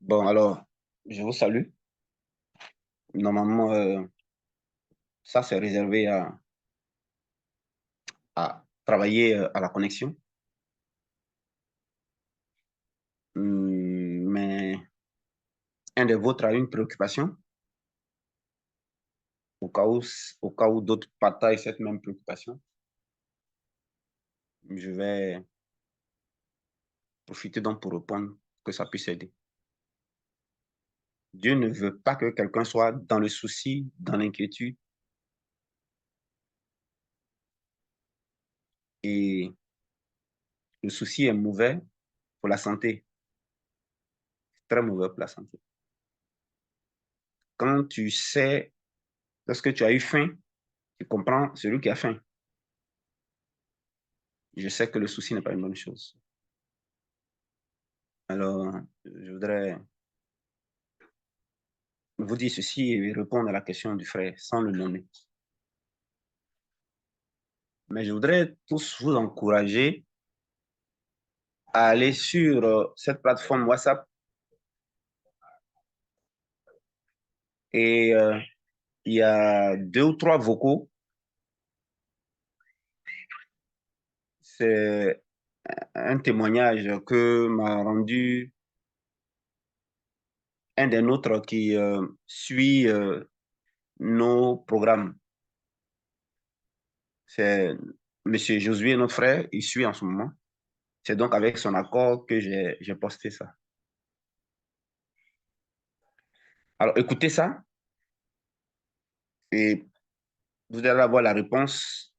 Bon, alors, je vous salue. Normalement, ça, c'est réservé à travailler à la connexion. Mais un des vôtres a une préoccupation, au cas où d'autres partagent cette même préoccupation. Je vais profiter donc pour répondre que ça puisse aider. Dieu ne veut pas que quelqu'un soit dans le souci, dans l'inquiétude. Et le souci est mauvais pour la santé, très mauvais pour la santé. Quand tu sais, lorsque tu as eu faim, tu comprends celui qui a faim. Je sais que le souci n'est pas une bonne chose. Alors, je voudrais vous dire ceci et répondre à la question du frère sans le nommer. Mais je voudrais tous vous encourager à aller sur cette plateforme WhatsApp et il y a 2 ou 3 vocaux. C'est un témoignage que m'a rendu un des nôtres qui suit nos programmes. C'est Monsieur Josué, notre frère, il suit en ce moment. C'est donc avec son accord que j'ai posté ça. Alors, écoutez ça et vous allez avoir la réponse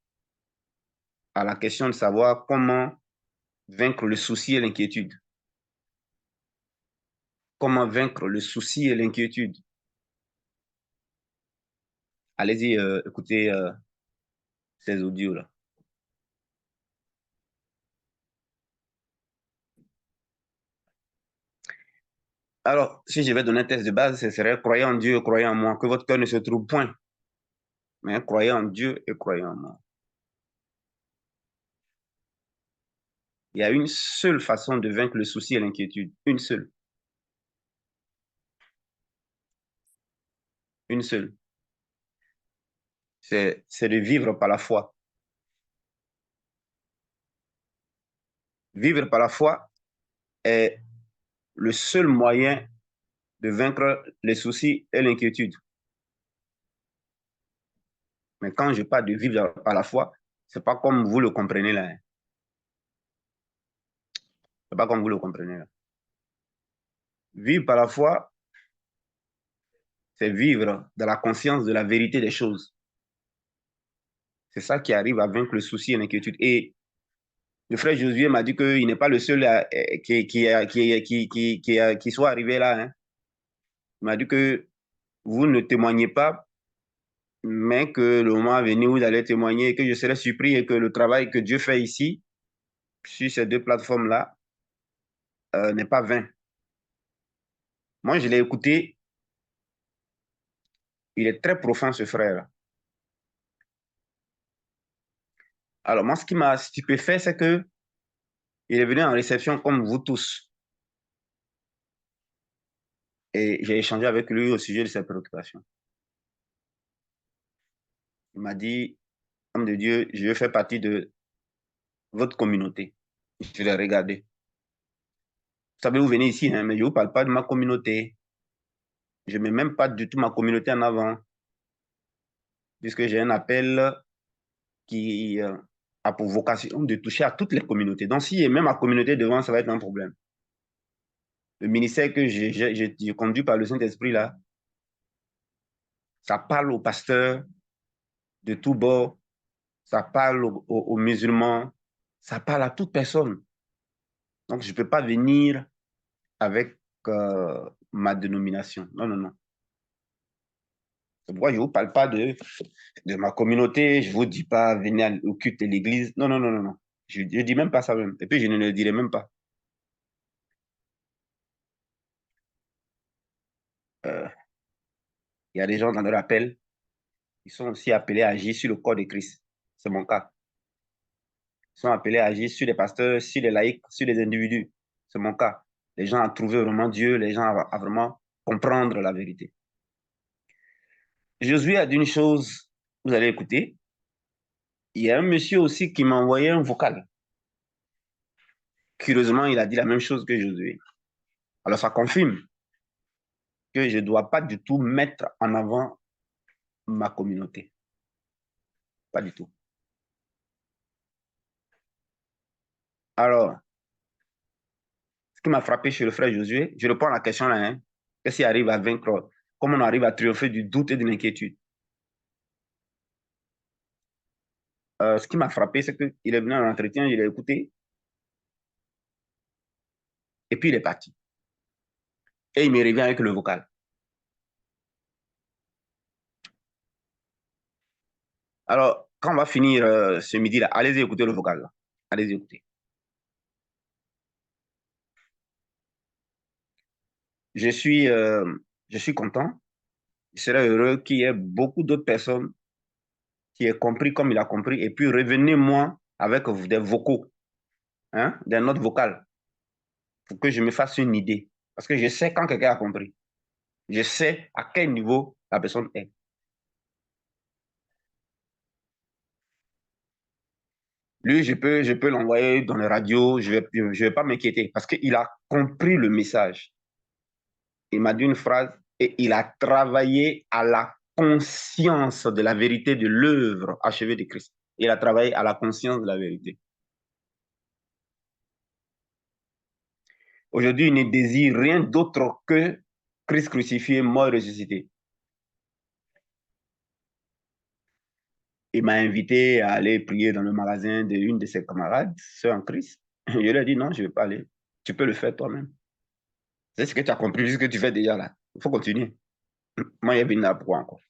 à la question de savoir comment vaincre le souci et l'inquiétude. Comment vaincre le souci et l'inquiétude. Allez-y, écoutez ces audios-là. Alors, si je vais donner un test de base, ce serait croyez en Dieu, croyez en moi, que votre cœur ne se trouve point. Mais croyez en Dieu et croyez en moi. Il y a une seule façon de vaincre le souci et l'inquiétude. Une seule. Une seule. C'est de vivre par la foi. Vivre par la foi est le seul moyen de vaincre les soucis et l'inquiétude. Mais quand je parle de vivre par la foi, c'est pas comme vous le comprenez là. C'est pas comme vous le comprenez là. Vivre par la foi, c'est vivre dans la conscience de la vérité des choses. C'est ça qui arrive à vaincre le souci et l'inquiétude. Et le frère Josué m'a dit qu'il n'est pas le seul qui soit arrivé là. Hein. Il m'a dit que vous ne témoignez pas, mais que le moment venu, vous allez témoigner et que je serai surpris et que le travail que Dieu fait ici, sur ces 2 plateformes-là, n'est pas vain. Moi, je l'ai écouté. Il est très profond, ce frère. Alors, moi, ce qui m'a stupéfait, c'est que il est venu en réception comme vous tous. Et j'ai échangé avec lui au sujet de ses préoccupations. Il m'a dit, homme de Dieu, je veux faire partie de votre communauté. Je l'ai regardé. Vous savez, vous venez ici, hein, mais je ne vous parle pas de ma communauté. Je ne mets même pas du tout ma communauté en avant, puisque j'ai un appel qui a pour vocation de toucher à toutes les communautés. Donc, s'il y a même ma communauté devant, ça va être un problème. Le ministère que j'ai conduit par le Saint-Esprit, là, ça parle aux pasteurs de tous bords, ça parle aux musulmans, ça parle à toute personne. Donc, je ne peux pas venir avec ma dénomination. Non, non, non. C'est pourquoi je ne vous parle pas de ma communauté, je ne vous dis pas venez au culte de l'église. Non, non, non, non, non. Je ne dis même pas ça même. Et puis, je ne le dirai même pas. Euh, Il y a des gens dans leur appel, ils sont aussi appelés à agir sur le corps de Christ. C'est mon cas. Ils sont appelés à agir sur les pasteurs, sur les laïcs, sur les individus. C'est mon cas. les gens à trouver vraiment Dieu, les gens à vraiment comprendre la vérité. Josué a dit une chose, vous allez écouter. Il y a un monsieur aussi qui m'a envoyé un vocal. Curieusement, il a dit la même chose que Josué. Alors, ça confirme que je ne dois pas du tout mettre en avant ma communauté. Pas du tout. Alors, ce qui m'a frappé chez le frère Josué, je réponds à la question là, hein, qu'est-ce qui arrive à vaincre, comment on arrive à triompher du doute et de l'inquiétude? Ce qui m'a frappé, c'est qu'il est venu à l'entretien, il a écouté, et puis il est parti. Et il me revient avec le vocal. Alors, quand on va finir ce midi-là, allez-y écouter le vocal. Là. Allez-y écouter. Je suis, euh, je suis content. Je serais heureux qu'il y ait beaucoup d'autres personnes qui aient compris comme il a compris. Et puis, revenez-moi avec des vocaux, hein, des notes vocales, pour que je me fasse une idée. Parce que je sais quand quelqu'un a compris. Je sais à quel niveau la personne est. Lui, je peux l'envoyer dans les radios, je vais pas m'inquiéter parce qu'il a compris le message. Il m'a dit une phrase et il a travaillé à la conscience de la vérité de l'œuvre achevée de Christ. Il a travaillé à la conscience de la vérité. Aujourd'hui, il ne désire rien d'autre que Christ crucifié, mort et ressuscité. Il m'a invité à aller prier dans le magasin d'une de ses camarades, sœur en Christ. Je lui ai dit non, je ne vais pas aller. Tu peux le faire toi-même. C'est ce que tu as compris, ce que tu fais déjà là. Il faut continuer. Moi, il est venu là pourquoi encore?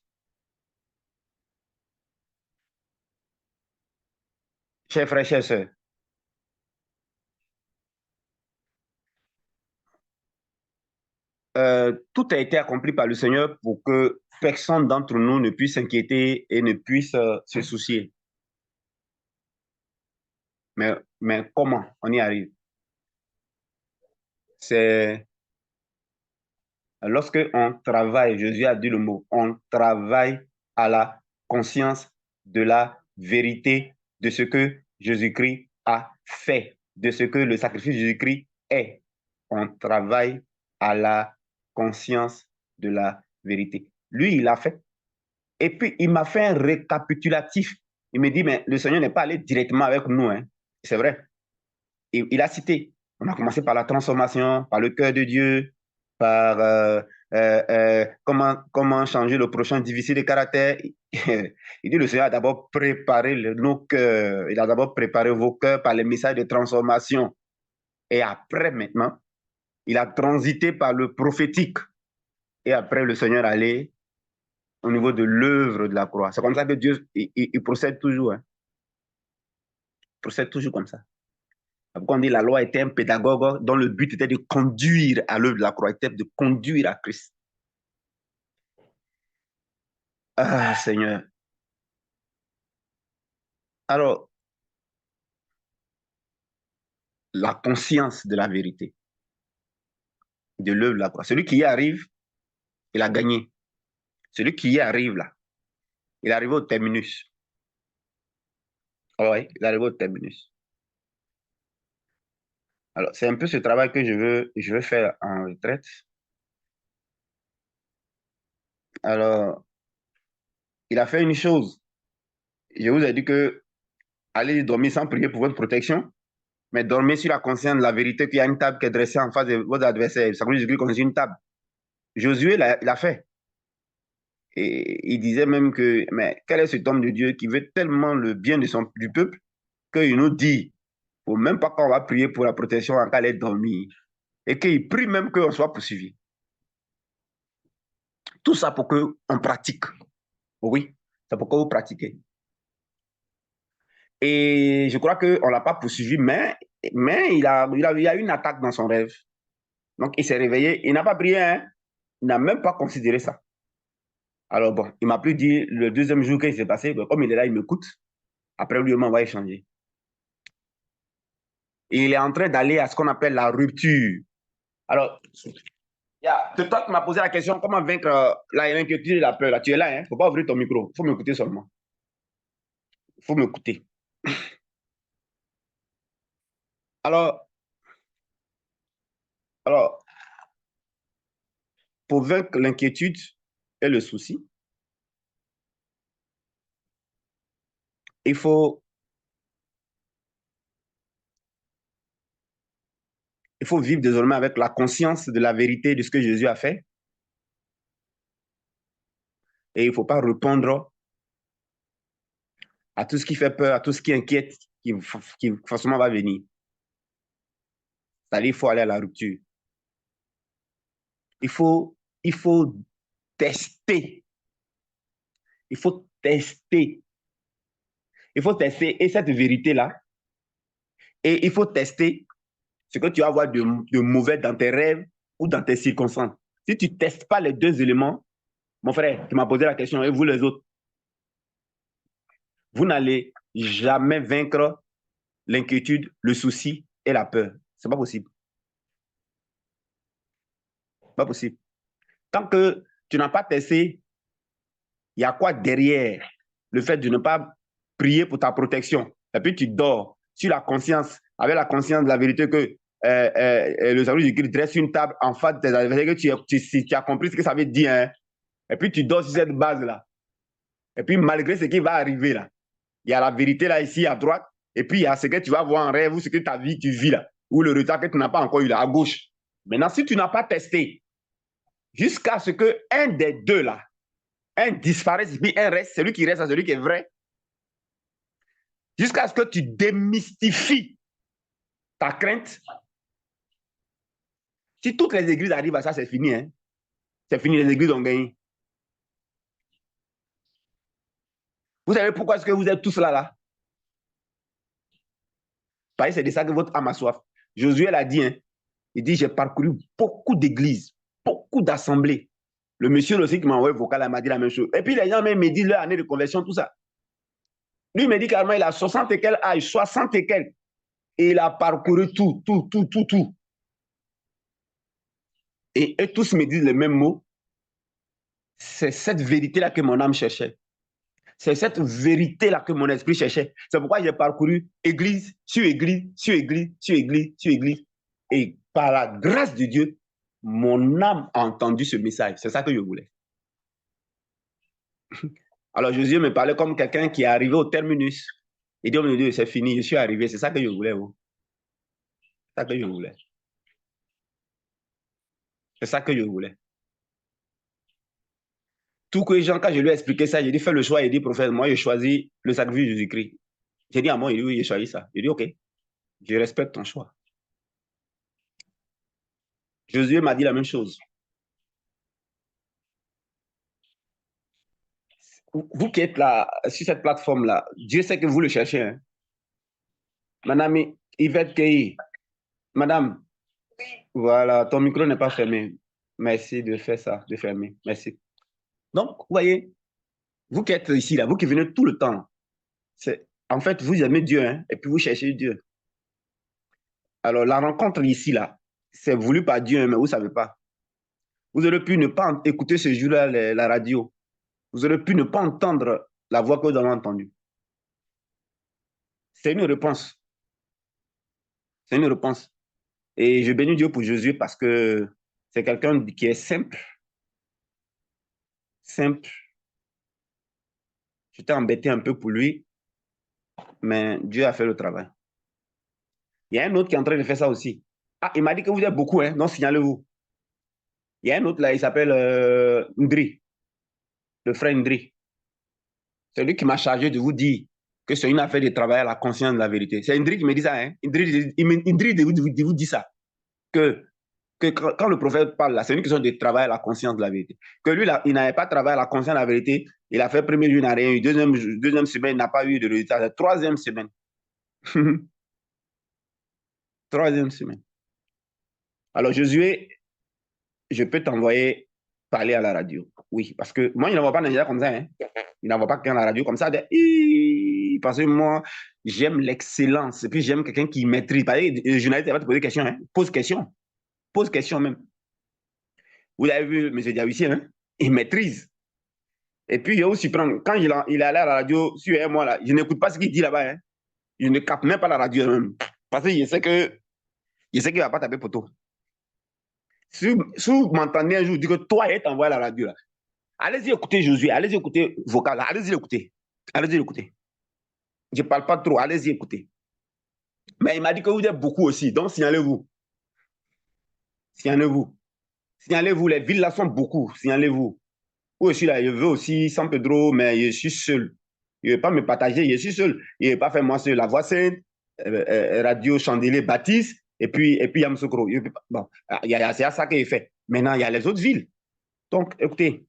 Chers frères, chers sœurs, tout a été accompli par le Seigneur pour que personne d'entre nous ne puisse s'inquiéter et ne puisse se soucier. Mais comment on y arrive? C'est lorsque on travaille, Jésus a dit le mot, on travaille à la conscience de la vérité de ce que Jésus-Christ a fait, de ce que le sacrifice de Jésus-Christ est. On travaille à la conscience de la vérité. Lui, il a fait. Et puis, il m'a fait un récapitulatif. Il me dit, mais le Seigneur n'est pas allé directement avec nous. Hein. C'est vrai. Il a cité. On a commencé par la transformation, par le cœur de Dieu, par comment changer le prochain difficile de caractère. Il dit, le Seigneur a d'abord préparé nos cœurs. Il a d'abord préparé vos cœurs par les messages de transformation. Et après, maintenant, il a transité par le prophétique. Et après, le Seigneur allait au niveau de l'œuvre de la croix. C'est comme ça que Dieu il procède toujours. Hein. Il procède toujours comme ça. Pourquoi on dit que la loi était un pédagogue dont le but était de conduire à l'œuvre de la croix, était de conduire à Christ. Ah, Seigneur. Alors, la conscience de la vérité, de l'œuvre de la croix. Celui qui y arrive, il a gagné. Celui qui y arrive là, il est arrivé au terminus. Ah oui, il est arrivé au terminus. Alors, c'est un peu ce travail que je veux faire en retraite. Alors, il a fait une chose. Je vous ai dit que allez dormir sans prier pour votre protection, mais dormez sur la conscience de la vérité qu'il y a une table qui est dressée en face de vos adversaires. Ça veut dire qu'on est une table. Josué l'a fait. Et il disait même que, mais quel est cet homme de Dieu qui veut tellement le bien du peuple qu'il nous dit, il ne faut même pas qu'on va prier pour la protection en cas d'aller dormir. Et qu'il prie même qu'on soit poursuivi. Tout ça pour qu'on pratique. Oui, c'est pour que vous pratiquez. Et je crois qu'on ne l'a pas poursuivi, mais il y a eu une attaque dans son rêve. Donc, il s'est réveillé, il n'a pas prié, hein? Il n'a même pas considéré ça. Alors, bon, il m'a plus dit le deuxième jour qu'il s'est passé, comme il est là, il m'écoute. Après, lui, on va échanger. Et il est en train d'aller à ce qu'on appelle la rupture. Alors, c'est toi qui m'as posé la question, comment vaincre l'inquiétude et la peur. Là, tu es là, il ne faut pas ouvrir ton micro. Il faut m'écouter seulement. Il faut m'écouter. Alors, alors, pour vaincre l'inquiétude et le souci, il faut, il faut vivre désormais avec la conscience de la vérité de ce que Jésus a fait. Et il ne faut pas répondre à tout ce qui fait peur, à tout ce qui inquiète, qui forcément va venir. C'est-à-dire, il faut aller à la rupture. Il faut tester. Il faut tester. Il faut tester. Et cette vérité-là, et il faut tester ce que tu vas voir de mauvais dans tes rêves ou dans tes circonstances. Si tu ne testes pas les deux éléments, mon frère, tu m'as posé la question, et vous les autres, vous n'allez jamais vaincre l'inquiétude, le souci et la peur. Ce n'est pas possible. Pas possible. Tant que tu n'as pas testé, il y a quoi derrière le fait de ne pas prier pour ta protection? Et puis tu dors sur la conscience, avec la conscience de la vérité que le salut du Christ dresse une table en face de tes adversaires, que tu as compris ce que ça veut dire. Hein? Et puis tu dors sur cette base-là. Et puis malgré ce qui va arriver là, il y a la vérité là ici à droite, et puis il y a ce que tu vas voir en rêve ou ce que ta vie tu vis là, ou le retard que tu n'as pas encore eu là à gauche. Maintenant, si tu n'as pas testé, jusqu'à ce qu'un des deux là, un disparaisse, puis un reste, celui qui reste à celui qui est vrai, jusqu'à ce que tu démystifies ta crainte. Si toutes les églises arrivent à ça, c'est fini. Hein? C'est fini, les églises ont gagné. Vous savez pourquoi est-ce que vous êtes tous là? Parce que c'est de ça que votre âme a soif. Josué l'a dit, hein? Il dit, j'ai parcouru beaucoup d'églises, beaucoup d'assemblées. Le monsieur aussi qui m'a envoyé vocal, m'a dit la même chose. Et puis les gens même me disent leur année de conversion, tout ça. Lui, il me dit carrément, il a 60 et quelques âges, 60 et quelques. Et il a parcouru tout. Et tous me disent les mêmes mots. C'est cette vérité-là que mon âme cherchait. C'est cette vérité-là que mon esprit cherchait. C'est pourquoi j'ai parcouru église sur église, sur église, sur église, sur église. Et par la grâce de Dieu, mon âme a entendu ce message. C'est ça que je voulais. Alors Jésus me parlait comme quelqu'un qui est arrivé au terminus. Il dit, oh mon Dieu, c'est fini, je suis arrivé. C'est ça que je voulais. Oh. C'est ça que je voulais. C'est ça que je voulais. Tout que Jean, quand je lui ai expliqué ça, j'ai dit, fais le choix. Il dit, prophète, moi, j'ai choisi le sacrifice de Jésus-Christ. J'ai dit, ah bon, il dit, oui, j'ai choisi ça. J'ai dit, ok, je respecte ton choix. Jésus m'a dit la même chose. Vous qui êtes là, sur cette plateforme-là, Dieu sait que vous le cherchez. Hein? Madame Yvette Kei, madame, voilà, ton micro n'est pas fermé. Merci de faire ça, de fermer. Merci. Donc, vous voyez, vous qui êtes ici, là, vous qui venez tout le temps, en fait, vous aimez Dieu, hein, et puis vous cherchez Dieu. Alors, la rencontre ici, là, c'est voulu par Dieu, hein, mais vous ne savez pas. Vous aurez pu ne pas écouter ce jour-là la radio. Vous aurez pu ne pas entendre la voix que vous avez entendue. C'est une réponse. C'est une réponse. Et je bénis Dieu pour Jésus parce que c'est quelqu'un qui est simple. Simple. J'étais embêté un peu pour lui, mais Dieu a fait le travail. Il y a un autre qui est en train de faire ça aussi. Ah, il m'a dit que vous êtes beaucoup, hein, donc signalez-vous. Il y a un autre là, il s'appelle Ndri, le frère Ndri. C'est lui qui m'a chargé de vous dire que c'est une affaire de travailler à la conscience de la vérité. C'est Ndri qui me dit ça. Hein? Ndri vous dit ça. Que quand le prophète parle là, c'est une question de travailler à la conscience de la vérité. Que lui, là, il n'avait pas travaillé à la conscience de la vérité. Il a fait premier jour, il n'a rien eu. Deuxième semaine, il n'a pas eu de résultat. La troisième semaine. Troisième semaine. Alors, Josué, je peux t'envoyer parler à la radio. Oui, parce que moi, il n'envoie pas Nigeria comme ça. Hein. Il n'envoie pas quelqu'un à la radio comme ça. Parce que moi, j'aime l'excellence. Et puis, j'aime quelqu'un qui maîtrise. Parce que le journaliste va te poser des questions. Hein. Pose question. pose question même. Vous avez vu M. Diawissier, hein? Il maîtrise. Et puis, il aussi prendre, quand il est allé à la radio sur un mois, là, je n'écoute pas ce qu'il dit là-bas. Hein. Je ne capte même pas la radio même. Parce que je sais qu'il ne va pas taper poteau. Si vous m'entendez un jour dire que toi, il t'envoie à la radio, là, allez-y écouter Josué, allez-y écouter Vocal, allez-y l'écouter. Allez-y l'écouter. Je ne parle pas trop, allez-y écouter. Mais il m'a dit que vous êtes beaucoup aussi, donc signalez-vous. Signalez-vous. Signalez-vous, les villes là sont beaucoup, signalez-vous. Moi, je suis là, je veux aussi San Pedro, mais je suis seul. Je ne vais pas me partager, je suis seul. Je ne vais pas faire moi seul. La Voix Sainte, Radio Chandelier Baptiste, et puis Yamoussoukro. Bon, c'est à ça qu'il est fait. Maintenant, il y a les autres villes. Donc, écoutez,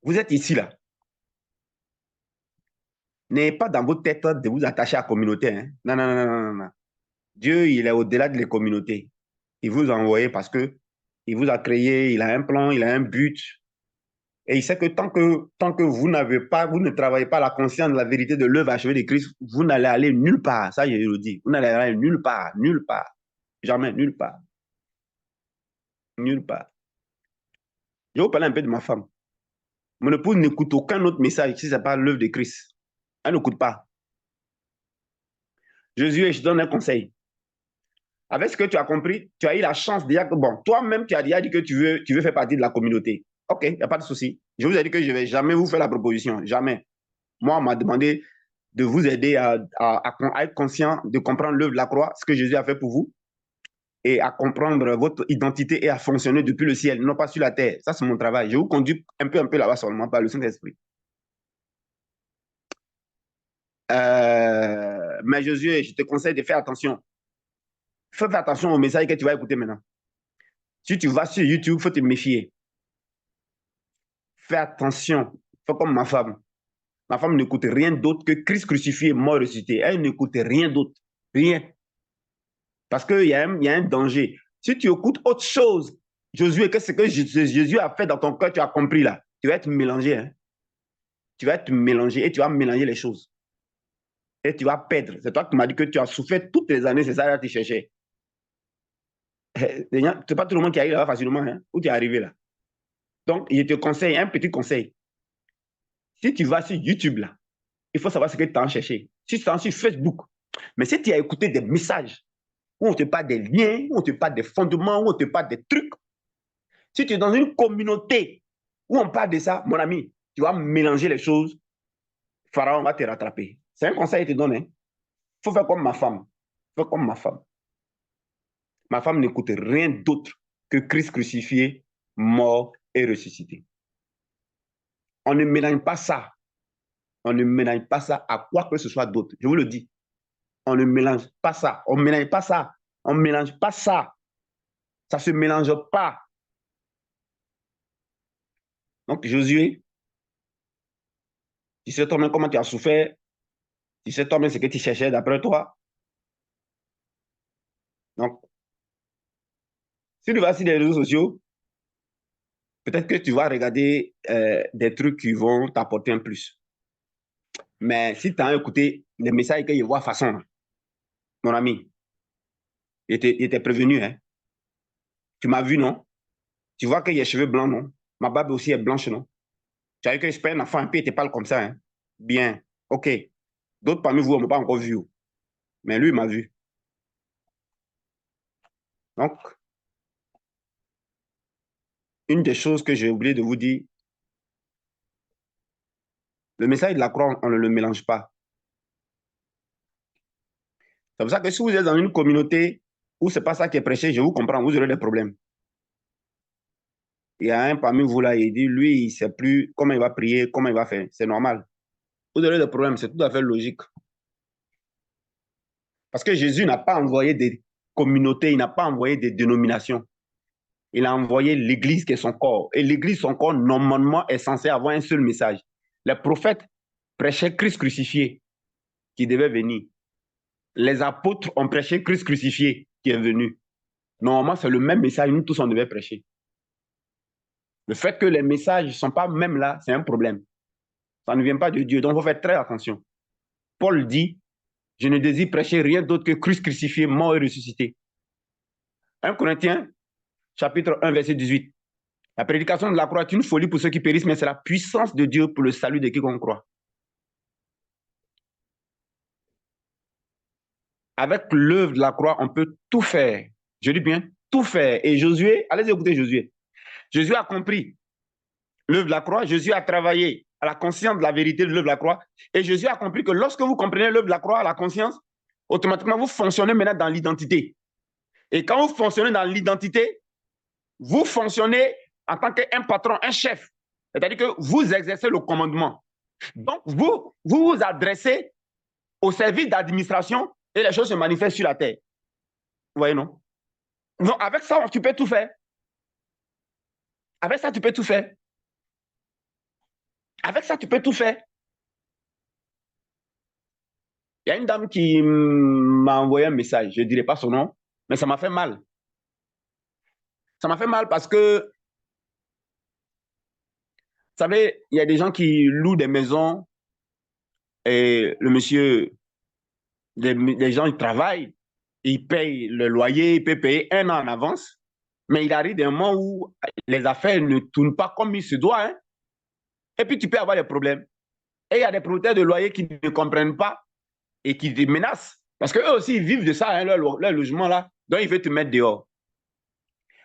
vous êtes ici, là. N'ayez pas dans votre tête de vous attacher à la communauté. Hein. Non, non, non, non, non. Dieu, il est au-delà de la communauté. Il vous a envoyé parce que il vous a créé, il a un plan, il a un but. Et il sait que tant que vous n'avez pas, vous ne travaillez pas la conscience de la vérité de l'œuvre achevée de Christ, vous n'allez aller nulle part. Ça, je le dis. Vous n'allez aller nulle part, nulle part. Jamais, nulle part. Nulle part. Je vais vous parler un peu de ma femme. Mon épouse n'écoute aucun autre message si ce n'est pas l'œuvre de Christ. Elle n'écoute pas. Jésus, je te donne un conseil. Avec ce que tu as compris, tu as eu la chance déjà que, bon, toi-même, tu as déjà dit que tu veux faire partie de la communauté. OK, il n'y a pas de souci. Je vous ai dit que je ne vais jamais vous faire la proposition. Jamais. Moi, on m'a demandé de vous aider à être conscient, de comprendre l'œuvre de la croix, ce que Jésus a fait pour vous, et à comprendre votre identité et à fonctionner depuis le ciel, non pas sur la terre. Ça, c'est mon travail. Je vous conduis un peu là-bas seulement par le Saint-Esprit. Mais Jésus, je te conseille de faire attention. Fais attention au message que tu vas écouter maintenant. Si tu vas sur YouTube, il faut te méfier. Fais attention. Fais comme ma femme. Ma femme n'écoute rien d'autre que Christ crucifié, mort ressuscité. Elle n'écoute rien d'autre. Rien. Parce qu'il y a un danger. Si tu écoutes autre chose, Josué, qu'est-ce que Jésus a fait dans ton cœur, tu as compris là. Tu vas être mélangé. Hein? Tu vas être mélangé et tu vas mélanger les choses. Et tu vas perdre. C'est toi qui m'as dit que tu as souffert toutes les années, c'est ça que tu cherchais. C'est pas tout le monde qui arrive là facilement, hein, où tu es arrivé là. Donc, je te conseille, un petit conseil. Si tu vas sur YouTube là, il faut savoir ce que tu as cherché. Si tu es sur Facebook, mais si tu as écouté des messages où on te parle des liens, où on te parle des fondements, où on te parle des trucs, si tu es dans une communauté où on parle de ça, mon ami, tu vas mélanger les choses, Pharaon va te rattraper. C'est un conseil que je te donne. Il faut faire comme ma femme. Fais comme ma femme. Ma femme n'écoute rien d'autre que Christ crucifié, mort et ressuscité. On ne mélange pas ça. On ne mélange pas ça à quoi que ce soit d'autre. Je vous le dis. On ne mélange pas ça. On ne mélange pas ça. On ne mélange pas ça. Ça ne se mélange pas. Donc, Josué, tu sais toi-même comment tu as souffert. Tu sais toi-même ce que tu cherchais d'après toi. Donc, si tu vas sur les réseaux sociaux, peut-être que tu vas regarder des trucs qui vont t'apporter un plus. Mais si tu as écouté les messages que je vois façon, mon ami, il était prévenu. Hein? Tu m'as vu, non? Tu vois que j'ai les cheveux blancs, non? Ma barbe aussi est blanche, non? Tu as vu que je suis un enfant, et puis il te parle comme ça. Hein? Bien, OK. D'autres parmi vous, on ne m'a pas encore vu. Mais lui, il m'a vu. Donc, une des choses que j'ai oublié de vous dire, le message de la croix, on ne le mélange pas. C'est pour ça que si vous êtes dans une communauté où ce n'est pas ça qui est prêché, je vous comprends, vous aurez des problèmes. Il y a un parmi vous là, il dit, lui, il ne sait plus comment il va prier, comment il va faire. C'est normal. Vous aurez des problèmes, c'est tout à fait logique. Parce que Jésus n'a pas envoyé des communautés, il n'a pas envoyé des dénominations. Il a envoyé l'Église qui est son corps. Et l'Église, son corps, normalement, est censé avoir un seul message. Les prophètes prêchaient Christ crucifié qui devait venir. Les apôtres ont prêché Christ crucifié qui est venu. Normalement, c'est le même message, nous tous, on devait prêcher. Le fait que les messages ne sont pas même là, c'est un problème. Ça ne vient pas de Dieu, donc il faut faire très attention. Paul dit, je ne désire prêcher rien d'autre que Christ crucifié, mort et ressuscité. 1 Corinthiens, chapitre 1, verset 18. La prédication de la croix est une folie pour ceux qui périssent, mais c'est la puissance de Dieu pour le salut de quiconque croit. Avec l'œuvre de la croix, on peut tout faire. Je dis bien, tout faire. Et Josué, allez écouter Josué. Josué a compris l'œuvre de la croix. Josué a travaillé à la conscience de la vérité de l'œuvre de la croix. Et Josué a compris que lorsque vous comprenez l'œuvre de la croix à la conscience, automatiquement, vous fonctionnez maintenant dans l'identité. Et quand vous fonctionnez dans l'identité, vous fonctionnez en tant qu'un patron, un chef. C'est-à-dire que vous exercez le commandement. Donc, vous vous adressez au service d'administration et les choses se manifestent sur la terre. Vous voyez, non? Donc, avec ça, tu peux tout faire. Avec ça, tu peux tout faire. Avec ça, tu peux tout faire. Il y a une dame qui m'a envoyé un message, je ne dirai pas son nom, mais ça m'a fait mal. Ça m'a fait mal parce que, vous savez, il y a des gens qui louent des maisons et le monsieur, les gens, ils travaillent, ils payent le loyer, ils peuvent payer 1 an en avance, mais il arrive un moment où les affaires ne tournent pas comme il se doit, hein? Et puis tu peux avoir des problèmes. Et il y a des propriétaires de loyer qui ne comprennent pas et qui te menacent. Parce qu'eux aussi, ils vivent de ça, hein, leur logement là. Donc, ils veulent te mettre dehors.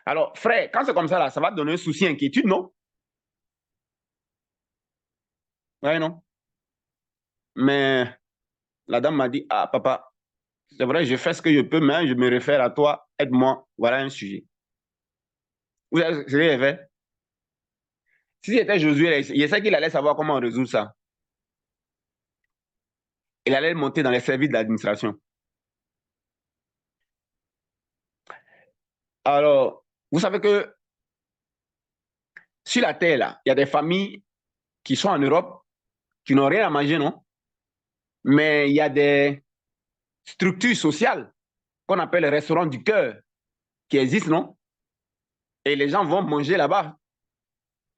Alors, frère, quand c'est comme ça, là, ça va te donner un souci, inquiétude, non? Oui, non? Mais la dame m'a dit, ah, papa, c'est vrai, je fais ce que je peux, mais je me réfère à toi, aide-moi, voilà un sujet. Vous savez ce qu'il a fait? Si c'était Josué, il sait qu'il allait savoir comment résoudre ça. Il allait monter dans les services de l'administration. Alors, vous savez que sur la terre, là, il y a des familles qui sont en Europe, qui n'ont rien à manger, non? Mais il y a des structures sociales qu'on appelle les restaurants du cœur qui existent, non? Et les gens vont manger là-bas.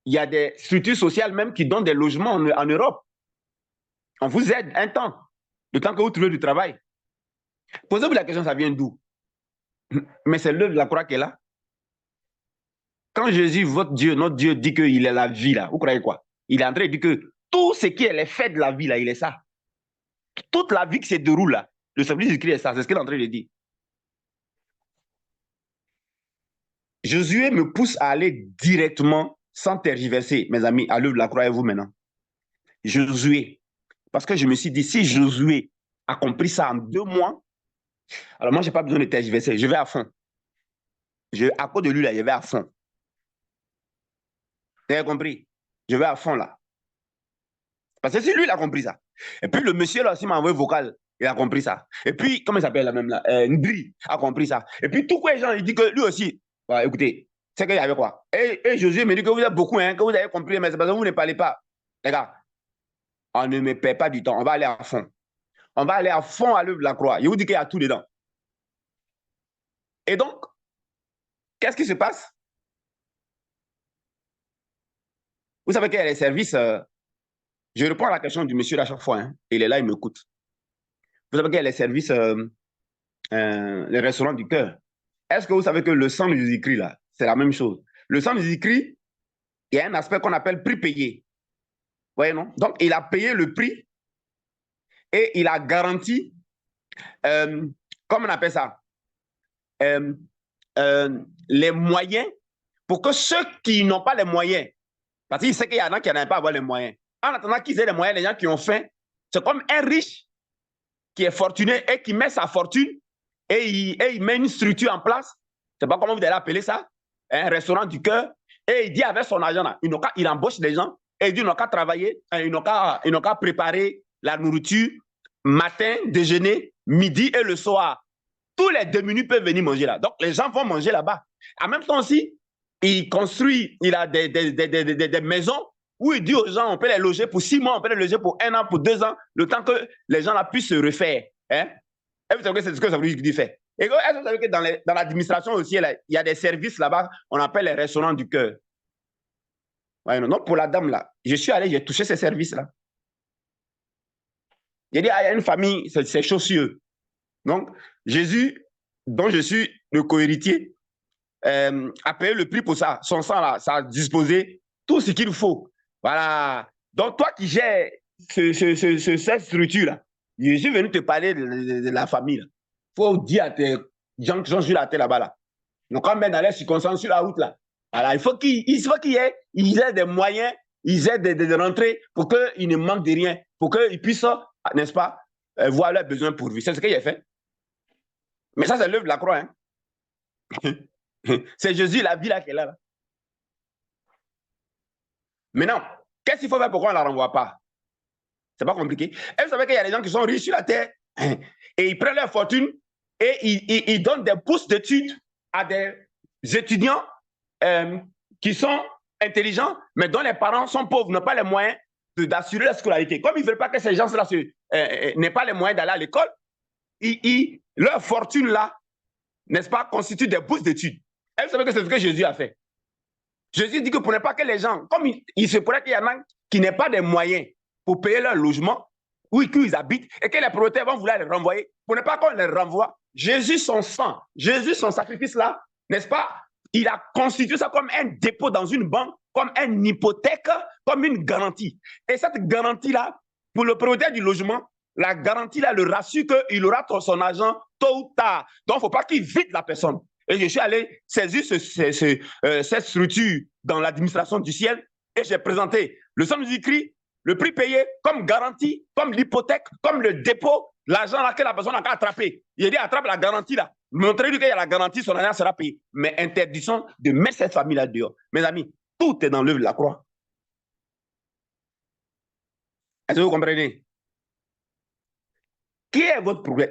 Il y a des structures sociales même qui donnent des logements en Europe. On vous aide un temps, le temps que vous trouvez du travail. Posez-vous la question, ça vient d'où? Mais c'est l'œuvre de la croix qui est là. Quand Jésus, votre Dieu, notre Dieu, dit qu'il est la vie, là, vous croyez quoi? Il est en train de dire que tout ce qui est les faits de la vie, là, il est ça. Toute la vie qui se déroule, là, le Saint-Esprit Jésus-Christ est ça. C'est ce qu'il est en train de dire. Josué me pousse à aller directement, sans tergiverser, mes amis, à l'œuvre de la croix et vous maintenant. Josué. Parce que je me suis dit, si Josué a compris ça en 2 mois, alors moi, je n'ai pas besoin de tergiverser. Je vais à fond. À cause de lui, là, je vais à fond. Vous avez compris? Je vais à fond, là. Parce que c'est lui, il a compris ça. Et puis, le monsieur, là, aussi, m'a envoyé vocal. Il a compris ça. Et puis, comment il s'appelle, la même, là? Ndri a compris ça. Et puis, tous les gens, il dit que lui aussi, bah, écoutez, c'est qu'il y avait quoi? Et Josué me dit que vous êtes beaucoup, hein, que vous avez compris, mais c'est parce que vous ne parlez pas. Les gars, on ne me perd pas du temps. On va aller à fond. On va aller à fond à l'œuvre de la croix. Je vous dis qu'il y a tout dedans. Et donc, qu'est-ce qui se passe? Vous savez qu'il y a les services. Je réponds à la question du monsieur à chaque fois. Hein, il est là, il m'écoute. Vous savez qu'il y a les services, les restaurants du cœur. Est-ce que vous savez que le sang de Jésus-Christ, là, c'est la même chose? Le sang de Jésus-Christ, il y a un aspect qu'on appelle prix payé. Vous voyez, non? Donc, il a payé le prix et il a garanti, comment on appelle ça? Les moyens pour que ceux qui n'ont pas les moyens, parce qu'il sait qu'il y en a qui n'arrivent pas à avoir les moyens, en attendant qu'ils aient les moyens, les gens qui ont faim, c'est comme un riche qui est fortuné et qui met sa fortune et il met une structure en place. C'est pas comment vous allez appeler ça, un restaurant du cœur. Et il dit avec son argent, là, il embauche des gens et il dit ils n'ont qu'à travailler, ils n'ont qu'à préparer la nourriture matin, déjeuner, midi et le soir. Tous les démunis peuvent venir manger là. Donc les gens vont manger là-bas. En même temps aussi, il construit, il a des maisons où il dit aux gens, on peut les loger pour 6 mois, on peut les loger pour 1 an, pour 2 ans, le temps que les gens là puissent se refaire. Hein? Et vous savez que c'est ce que ça veut dire fait. Et est-ce que vous savez que dans l'administration aussi, là, il y a des services là-bas, on appelle les restaurants du cœur. Ouais, non, pour la dame là, je suis allé, j'ai touché ces services-là. J'ai dit, ah, il y a une famille, c'est chaussures. Donc, Jésus, dont je suis le co-héritier, a payé le prix pour ça. Son sang, là, ça a disposé tout ce qu'il faut. Voilà. Donc, toi qui gères cette structure-là, je suis venu te parler de la famille. Il faut dire à tes gens qui sont sur la terre là-bas. Là. Donc, quand même dans les circonstances sur la route, là, voilà, il faut qu'ils aient des moyens, ils aient de rentrer pour qu'ils ne manquent de rien, pour qu'ils puissent, n'est-ce pas, voir leurs besoins pourvus. C'est ce qu'il a fait. Mais ça, c'est l'œuvre de la croix. Hein. C'est Jésus, la vie là qu'elle a là. Maintenant, qu'est-ce qu'il faut faire pour qu'on ne la renvoie pas? C'est pas compliqué. Et vous savez qu'il y a des gens qui sont riches sur la terre et ils prennent leur fortune et ils donnent des bourses d'études à des étudiants qui sont intelligents, mais dont les parents sont pauvres, n'ont pas les moyens d'assurer la scolarité. Comme ils ne veulent pas que ces gens-là n'aient pas les moyens d'aller à l'école, leur fortune là, n'est-ce pas, constitue des bourses d'études. Et vous savez que c'est ce que Jésus a fait. Jésus dit que pour ne pas que les gens, comme il se pourrait qu'il y en a qui n'aient pas de moyens pour payer leur logement, où ils habitent, et que les propriétaires vont vouloir les renvoyer, pour ne pas qu'on les renvoie, Jésus, son sang, Jésus, son sacrifice là, n'est-ce pas, il a constitué ça comme un dépôt dans une banque, comme une hypothèque, comme une garantie. Et cette garantie-là, pour le propriétaire du logement, la garantie là le rassure qu'il aura son argent tôt ou tard. Donc, il ne faut pas qu'il vide la personne. Et je suis allé saisir cette structure dans l'administration du ciel et j'ai présenté le somme du cri, le prix payé comme garantie, comme l'hypothèque, comme le dépôt, l'argent que la personne a attrapé. Il a dit attrape la garantie là. Montrez-lui qu'il y a la garantie, son argent sera payé. Mais interdiction de mettre cette famille là dehors. Mes amis, tout est dans l'œuvre de la croix. Est-ce que vous comprenez? Qui est votre problème?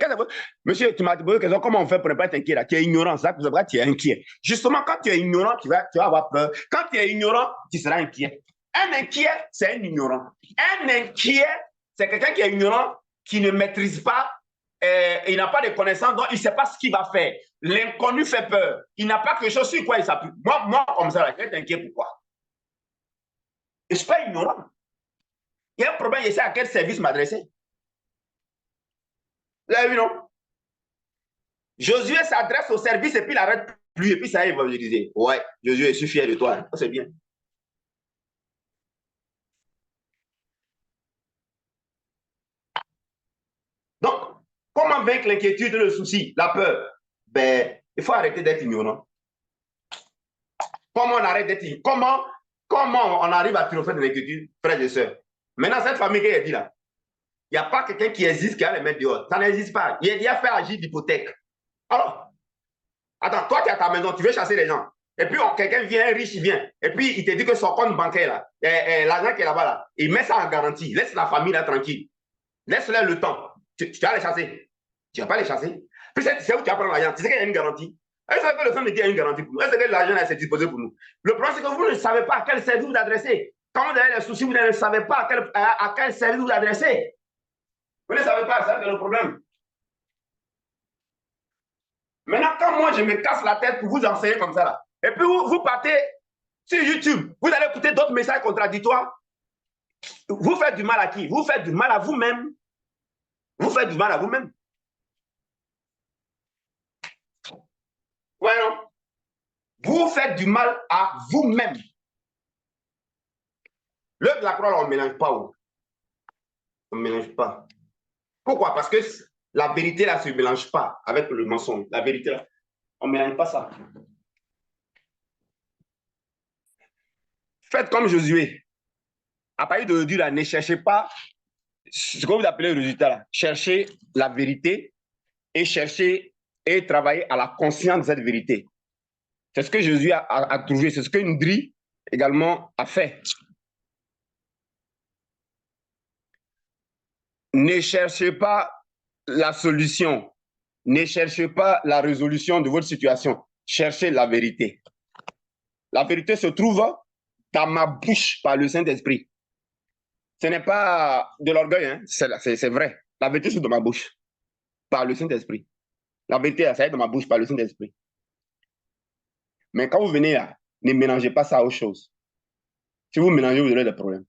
Monsieur, tu m'as posé la question, comment on fait pour ne pas être inquiet là? Tu es ignorant, ça, tu es inquiet. Justement, quand tu es ignorant, tu vas avoir peur. Quand tu es ignorant, tu seras inquiet. Un inquiet, c'est un ignorant. Un inquiet, c'est quelqu'un qui est ignorant, qui ne maîtrise pas, il n'a pas de connaissances, donc il ne sait pas ce qu'il va faire. L'inconnu fait peur. Il n'a pas quelque chose sur quoi il s'appuie. Moi, comme ça, là, je vais être inquiet. Pourquoi? Je ne suis pas ignorant. Il y a un problème, je sais à quel service m'adresser. Vous avez vu, non? Josué s'adresse au service et puis il arrête plus. Et puis ça, il va lui dire, ouais, Josué, je suis fier de toi. C'est bien. Donc, comment vaincre l'inquiétude, le souci, la peur? Ben, il faut arrêter d'être ignorant. Comment on arrête d'être ignorant? Comment on arrive à triompher de l'inquiétude, frères et sœurs? Maintenant, cette famille qui est dit là, il n'y a pas quelqu'un qui existe qui a les mettre dehors. Ça n'existe pas. Il y a fait agir d'hypothèque. Alors, attends, toi, tu es à ta maison, tu veux chasser les gens. Et puis, quelqu'un vient, un riche, il vient. Et puis, il te dit que son compte bancaire, là, l'argent qui est là-bas, là, il met ça en garantie. Laisse la famille là tranquille. Laisse-leur le temps. Tu vas les chasser. Tu ne vas pas les chasser. Puis, c'est où tu vas prendre l'argent. Tu sais qu'il y a une garantie. Est-ce que le sang me dit qu'il y a une garantie pour nous? Est-ce que l'argent est disposé pour nous? Le problème, c'est que vous ne savez pas à quel service vous adressez. Quand vous avez des soucis, vous ne savez pas à quel service vous adressez. Vous ne savez pas, c'est le problème. Maintenant, quand moi, je me casse la tête pour vous enseigner comme ça, là, et puis vous partez sur YouTube, vous allez écouter d'autres messages contradictoires, vous faites du mal à qui? Vous faites du mal à vous-même. Vous faites du mal à vous-même. Ouais, non? Vous faites du mal à vous-même. L'œuvre de la croix, on ne mélange pas. On ne mélange pas. Pourquoi? Parce que la vérité, là, ne se mélange pas avec le mensonge. La vérité, là, on ne mélange pas ça. Faites comme Josué. À partir d'aujourd'hui, là, ne cherchez pas ce que vous appelez le résultat, là. Cherchez la vérité et cherchez et travailler à la conscience de cette vérité. C'est ce que Jésus a trouvé, c'est ce que Ndri également a fait. Ne cherchez pas la solution, ne cherchez pas la résolution de votre situation, cherchez la vérité. La vérité se trouve dans ma bouche par le Saint-Esprit. Ce n'est pas de l'orgueil, hein? C'est vrai. La vérité c'est dans ma bouche par le Saint-Esprit. La vérité, ça est dans ma bouche par le Saint-Esprit. Mais quand vous venez là, ne mélangez pas ça aux choses. Si vous mélangez, vous aurez des problèmes.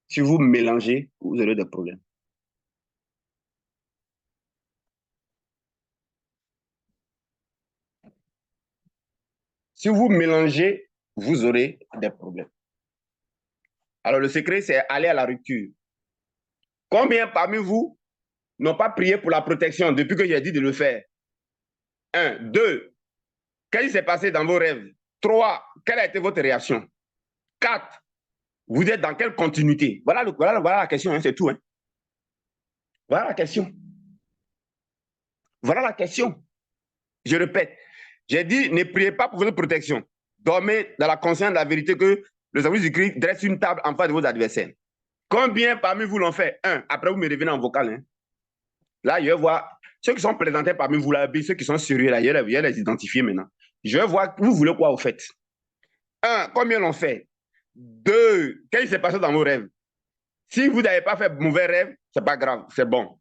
Si vous mélangez, vous aurez des problèmes. Si vous mélangez, vous aurez des problèmes. Alors, le secret, c'est aller à la rupture. Combien parmi vous n'ont pas prié pour la protection depuis que j'ai dit de le faire? 1, 2, qu'est-ce qui s'est passé dans vos rêves? 3, quelle a été votre réaction? 4, vous êtes dans quelle continuité? Voilà la question, hein, c'est tout. Hein. Voilà la question. Voilà la question. Je répète, j'ai dit, ne priez pas pour votre protection. Dormez dans la conscience de la vérité que le service du Christ dresse une table en face de vos adversaires. Combien parmi vous l'ont fait? 1. Après, vous me revenez en vocal. Hein. Là, je vais voir ceux qui sont présentés parmi vous, là, ceux qui sont sérieux, là, je vais les identifier maintenant. Je vais voir, vous voulez quoi au fait? 1. Combien l'ont fait? 2. Qu'est-ce qui s'est passé dans vos rêves? Si vous n'avez pas fait mauvais rêve, ce n'est pas grave, c'est bon.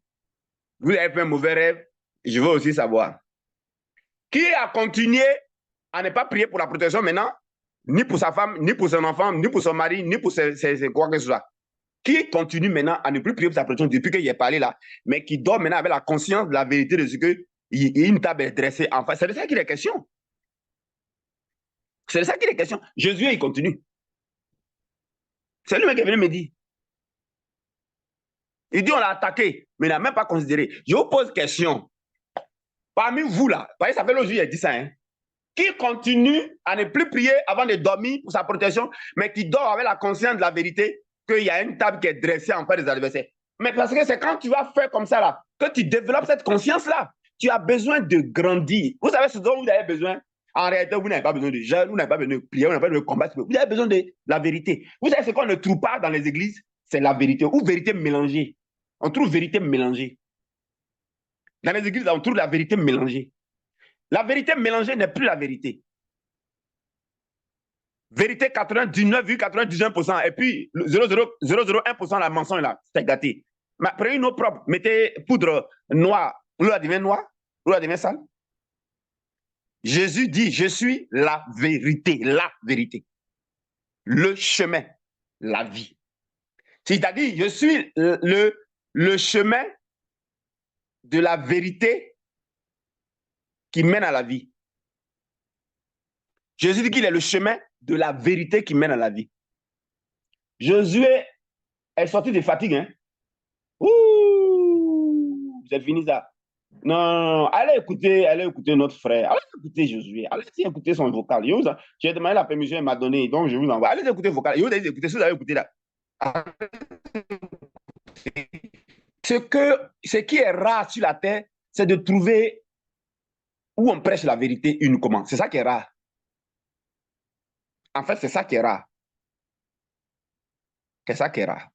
Vous avez fait un mauvais rêve, je veux aussi savoir. Qui a continué à ne pas prier pour la protection maintenant, ni pour sa femme, ni pour son enfant, ni pour son mari, ni pour quoi que ce soit? Qui continue maintenant à ne plus prier pour sa protection depuis qu'il est parlé là, mais qui dort maintenant avec la conscience de la vérité de ce qu'il y a une table est dressée en face. C'est de ça qu'il est question. C'est de ça qu'il est question. Jésus, il continue. C'est lui qui est venu me dire. Il dit on l'a attaqué, mais il n'a même pas considéré. Je vous pose question. Parmi vous là, vous voyez, ça fait l'aujourd'hui, il a dit ça, hein? Qui continue à ne plus prier avant de dormir pour sa protection, mais qui dort avec la conscience de la vérité qu'il y a une table qui est dressée en face des adversaires. Mais parce que c'est quand tu vas faire comme ça là, que tu développes cette conscience-là. Tu as besoin de grandir. Vous savez ce dont vous avez besoin? En réalité, vous n'avez pas besoin de jeûne, vous n'avez pas besoin de prière, vous n'avez pas besoin de combattre. Vous avez besoin de la vérité. Vous savez ce qu'on ne trouve pas dans les églises? C'est la vérité, ou vérité mélangée. On trouve vérité mélangée. Dans les églises, on trouve la vérité mélangée. La vérité mélangée n'est plus la vérité. Vérité 99,99% et puis 0,001% la mensonge là, c'est gâté. Mais prenez une eau propre, mettez poudre noire, l'eau devient noire, l'eau devient sale. Jésus dit, je suis la vérité, le chemin, la vie. C'est-à-dire, je suis le chemin de la vérité qui mène à la vie. Jésus dit qu'il est le chemin de la vérité qui mène à la vie. Josué est sorti de fatigue. Hein? Ouh, c'est fini ça. Non, non, non, allez écouter notre frère. Allez écouter Josué. Allez écouter son vocal. J'ai demandé la permission, il m'a donné, donc je vous envoie. Allez écouter le vocal. Allez écouter, si vous avez écouté là. Ce qui est rare sur la terre, c'est de trouver où on prêche la vérité uniquement. C'est ça qui est rare. En fait, c'est ça qui est rare. C'est ça qui est rare.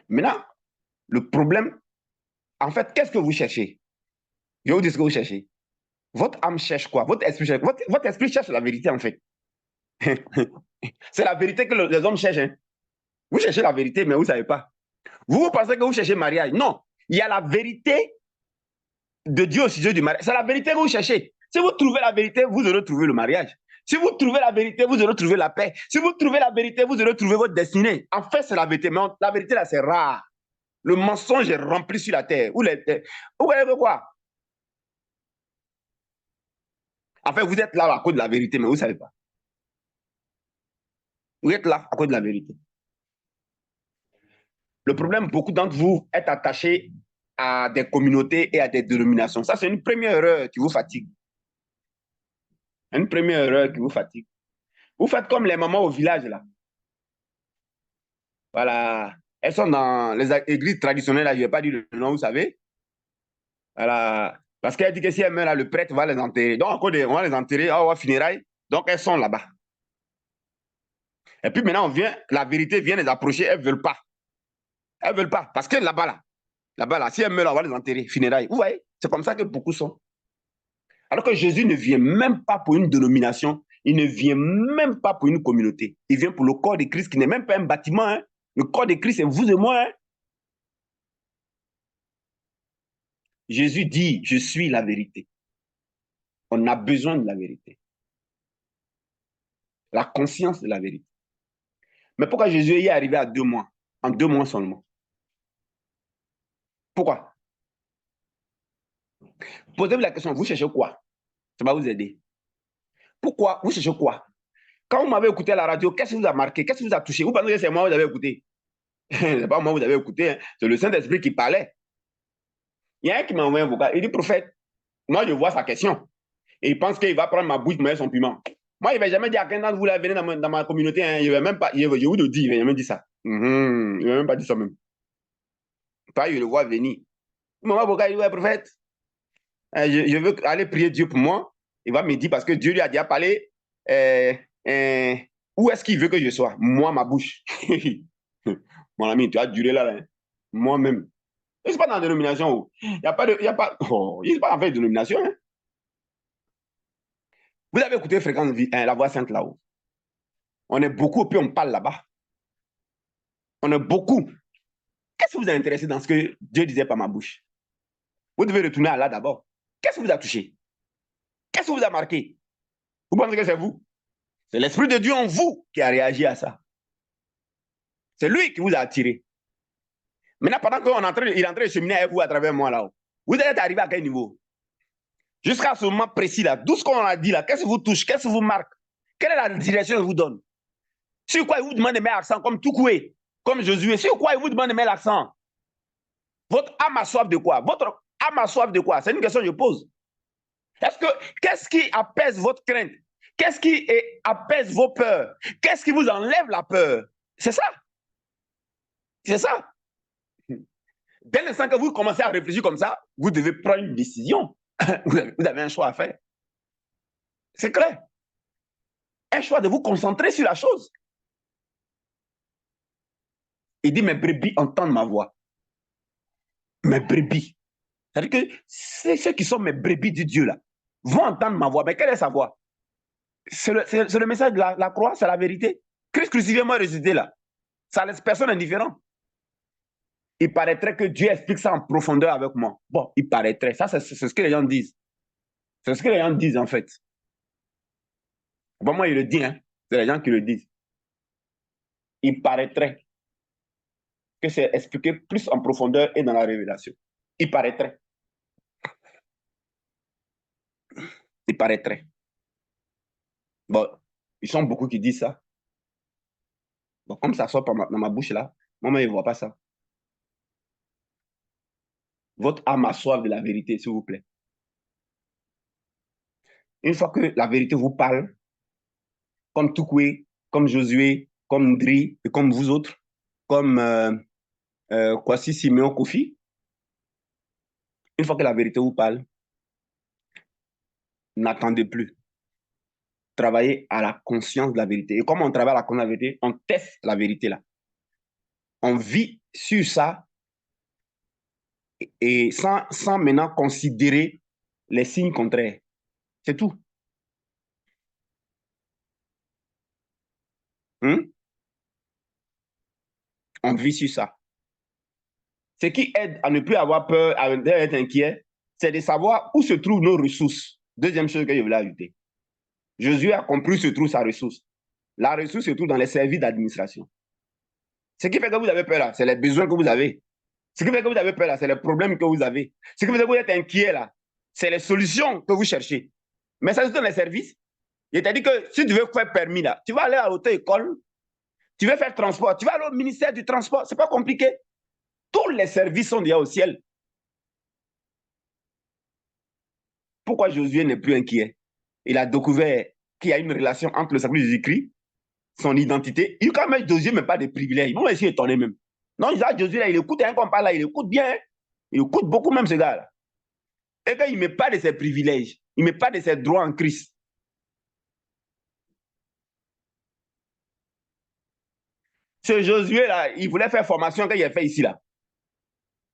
Maintenant, le problème, en fait, qu'est-ce que vous cherchez? Je vais vous dire ce que vous cherchez. Votre âme cherche quoi? Votre esprit cherche. Votre esprit cherche la vérité, en fait. C'est la vérité que les hommes cherchent. Hein. Vous cherchez la vérité, mais vous ne savez pas. Vous pensez que vous cherchez mariage. Non. Il y a la vérité de Dieu au sujet du mariage. C'est la vérité que vous cherchez. Si vous trouvez la vérité, vous aurez trouvé le mariage. Si vous trouvez la vérité, vous aurez trouvé la paix. Si vous trouvez la vérité, vous aurez trouvé votre destinée. En fait, c'est la vérité. Mais la vérité, là, c'est rare. Le mensonge est rempli sur la terre. Vous voyez quoi? En fait, vous êtes là à cause de la vérité, mais vous ne savez pas. Vous êtes là à cause de la vérité. Le problème, beaucoup d'entre vous êtes attachés à des communautés et à des dénominations. Ça, c'est une première erreur qui vous fatigue. Une première erreur qui vous fatigue. Vous faites comme les mamans au village, là. Voilà. Elles sont dans les églises traditionnelles, là, je ne vais pas dire le nom, vous savez. Voilà. Parce qu'elle dit que si elles meurent là, le prêtre va les enterrer. Donc, on va les enterrer, on va funérailles. Donc, elles sont là-bas. Et puis maintenant, la vérité vient les approcher, elles ne veulent pas. Elles ne veulent pas. Parce que là-bas, là, si elles meurent, on va les enterrer, funérailles. Vous voyez, c'est comme ça que beaucoup sont. Alors que Jésus ne vient même pas pour une dénomination, il ne vient même pas pour une communauté. Il vient pour le corps de Christ qui n'est même pas un bâtiment. Hein. Le corps de Christ, c'est vous et moi. Hein. Jésus dit, je suis la vérité. On a besoin de la vérité. La conscience de la vérité. Mais pourquoi Jésus y est arrivé à 2 mois? En 2 mois seulement. Pourquoi? Posez-vous la question, vous cherchez quoi? Ça va vous aider. Pourquoi? Vous cherchez quoi? Quand vous m'avez écouté à la radio, qu'est-ce qui vous a marqué? Qu'est-ce qui vous a touché? Vous pensez que c'est moi que vous avez écouté? C'est pas moi que vous avez écouté, hein. C'est le Saint-Esprit qui parlait. Il y a un qui m'a envoyé un vocal. Il dit, prophète, moi je vois sa question. Et il pense qu'il va prendre ma bouche, mais son piment. Moi, il ne va jamais dire à quelqu'un de vous venez dans ma communauté. Hein. Il ne va même pas, je vous le dis, il ne va jamais dire ça. Il ne va même pas dire ça même. Pas, je le vois venir. Maman Boka, il dit, ouais, prophète, je veux aller prier Dieu pour moi. Il va me dire, parce que Dieu lui a déjà parlé, où est-ce qu'il veut que je sois? Moi, ma bouche. Mon ami, tu as duré là. Hein. Moi-même. Je ne suis pas dans la dénomination. Il n'y a pas de. Il y a pas, oh, il n'est pas en fait de dénomination. Hein. Vous avez écouté Fréquence la voix sainte là-haut. On est beaucoup, puis on parle là-bas. On est beaucoup. Qu'est-ce qui vous a intéressé dans ce que Dieu disait par ma bouche? Vous devez retourner à là d'abord. Qu'est-ce qui vous a touché? Qu'est-ce qui vous a marqué? Vous pensez que c'est vous? C'est l'Esprit de Dieu en vous qui a réagi à ça. C'est lui qui vous a attiré. Maintenant, pendant qu'il est en train de cheminer avec vous à travers moi là-haut, vous êtes arrivé à quel niveau? Jusqu'à ce moment précis là, tout ce qu'on a dit là, qu'est-ce qui vous touche? Qu'est-ce qui vous marque? Quelle est la direction qu'il vous donne? Sur quoi il vous demande de mettre l'accent, comme Toukoué, comme Josué? Sur quoi il vous demande de mettre l'accent? Votre âme a soif de quoi? Votre âme a soif de quoi? C'est une question que je pose. Qu'est-ce qui apaise votre crainte? Qu'est-ce qui apaise vos peurs? Qu'est-ce qui vous enlève la peur? C'est ça. C'est ça. Dès l'instant que vous commencez à réfléchir comme ça, vous devez prendre une décision. Vous avez un choix à faire. C'est clair. Un choix de vous concentrer sur la chose. Il dit, mes brebis entendent ma voix. Mes brebis. C'est-à-dire que ceux qui sont mes brebis du Dieu là vont entendre ma voix. Mais quelle est sa voix? C'est le message de la croix, c'est la vérité. Christ crucifié, moi ressuscité là. Ça laisse personne indifférent. Il paraîtrait que Dieu explique ça en profondeur avec moi. Bon, il paraîtrait. Ça, c'est ce que les gens disent. C'est ce que les gens disent en fait. Bon, moi, il le dit, hein. C'est les gens qui le disent. Il paraîtrait que c'est expliqué plus en profondeur et dans la révélation. Il paraîtrait. Il paraîtrait. Bon, ils sont beaucoup qui disent ça. Bon, comme ça sort dans ma bouche là, moi, je ne vois pas ça. Votre âme a soif de la vérité, s'il vous plaît. Une fois que la vérité vous parle, comme Toukoué, comme Josué, comme Ndri, et comme vous autres, comme Kwasi Simeon Kofi, une fois que la vérité vous parle, n'attendez plus. Travaillez à la conscience de la vérité. Et comme on travaille à la conscience de la vérité, on teste la vérité là. On vit sur ça et sans maintenant considérer les signes contraires. C'est tout. On vit sur ça. Ce qui aide à ne plus avoir peur, à être inquiet, c'est de savoir où se trouvent nos ressources. Deuxième chose que je voulais ajouter. Jésus a compris où se trouve sa ressource. La ressource se trouve dans les services d'administration. Ce qui fait que vous avez peur là, c'est les besoins que vous avez. Ce qui fait que vous avez peur là, c'est les problèmes que vous avez. Ce qui fait que vous êtes inquiet là, c'est les solutions que vous cherchez. Mais ça, c'est dans les services. Je t'ai dit que si tu veux faire permis là, tu vas aller à l'auto-école, tu veux faire transport, tu vas aller au ministère du transport, c'est pas compliqué. Tous les services sont déjà au ciel. Pourquoi Josué n'est plus inquiet? Il a découvert qu'il y a une relation entre le salut de Jésus-Christ, son identité. Il quand même Josué, mais pas de privilèges. Moi, je suis étonné même. Non, Josué, là, il écoute, hein, qu'on parle là, il écoute bien. Hein. Il écoute beaucoup même ce gars-là. Et qu'il ne met pas de ses privilèges. Il ne met pas de ses droits en Christ. Ce Josué-là, il voulait faire formation qu'il a fait ici, là.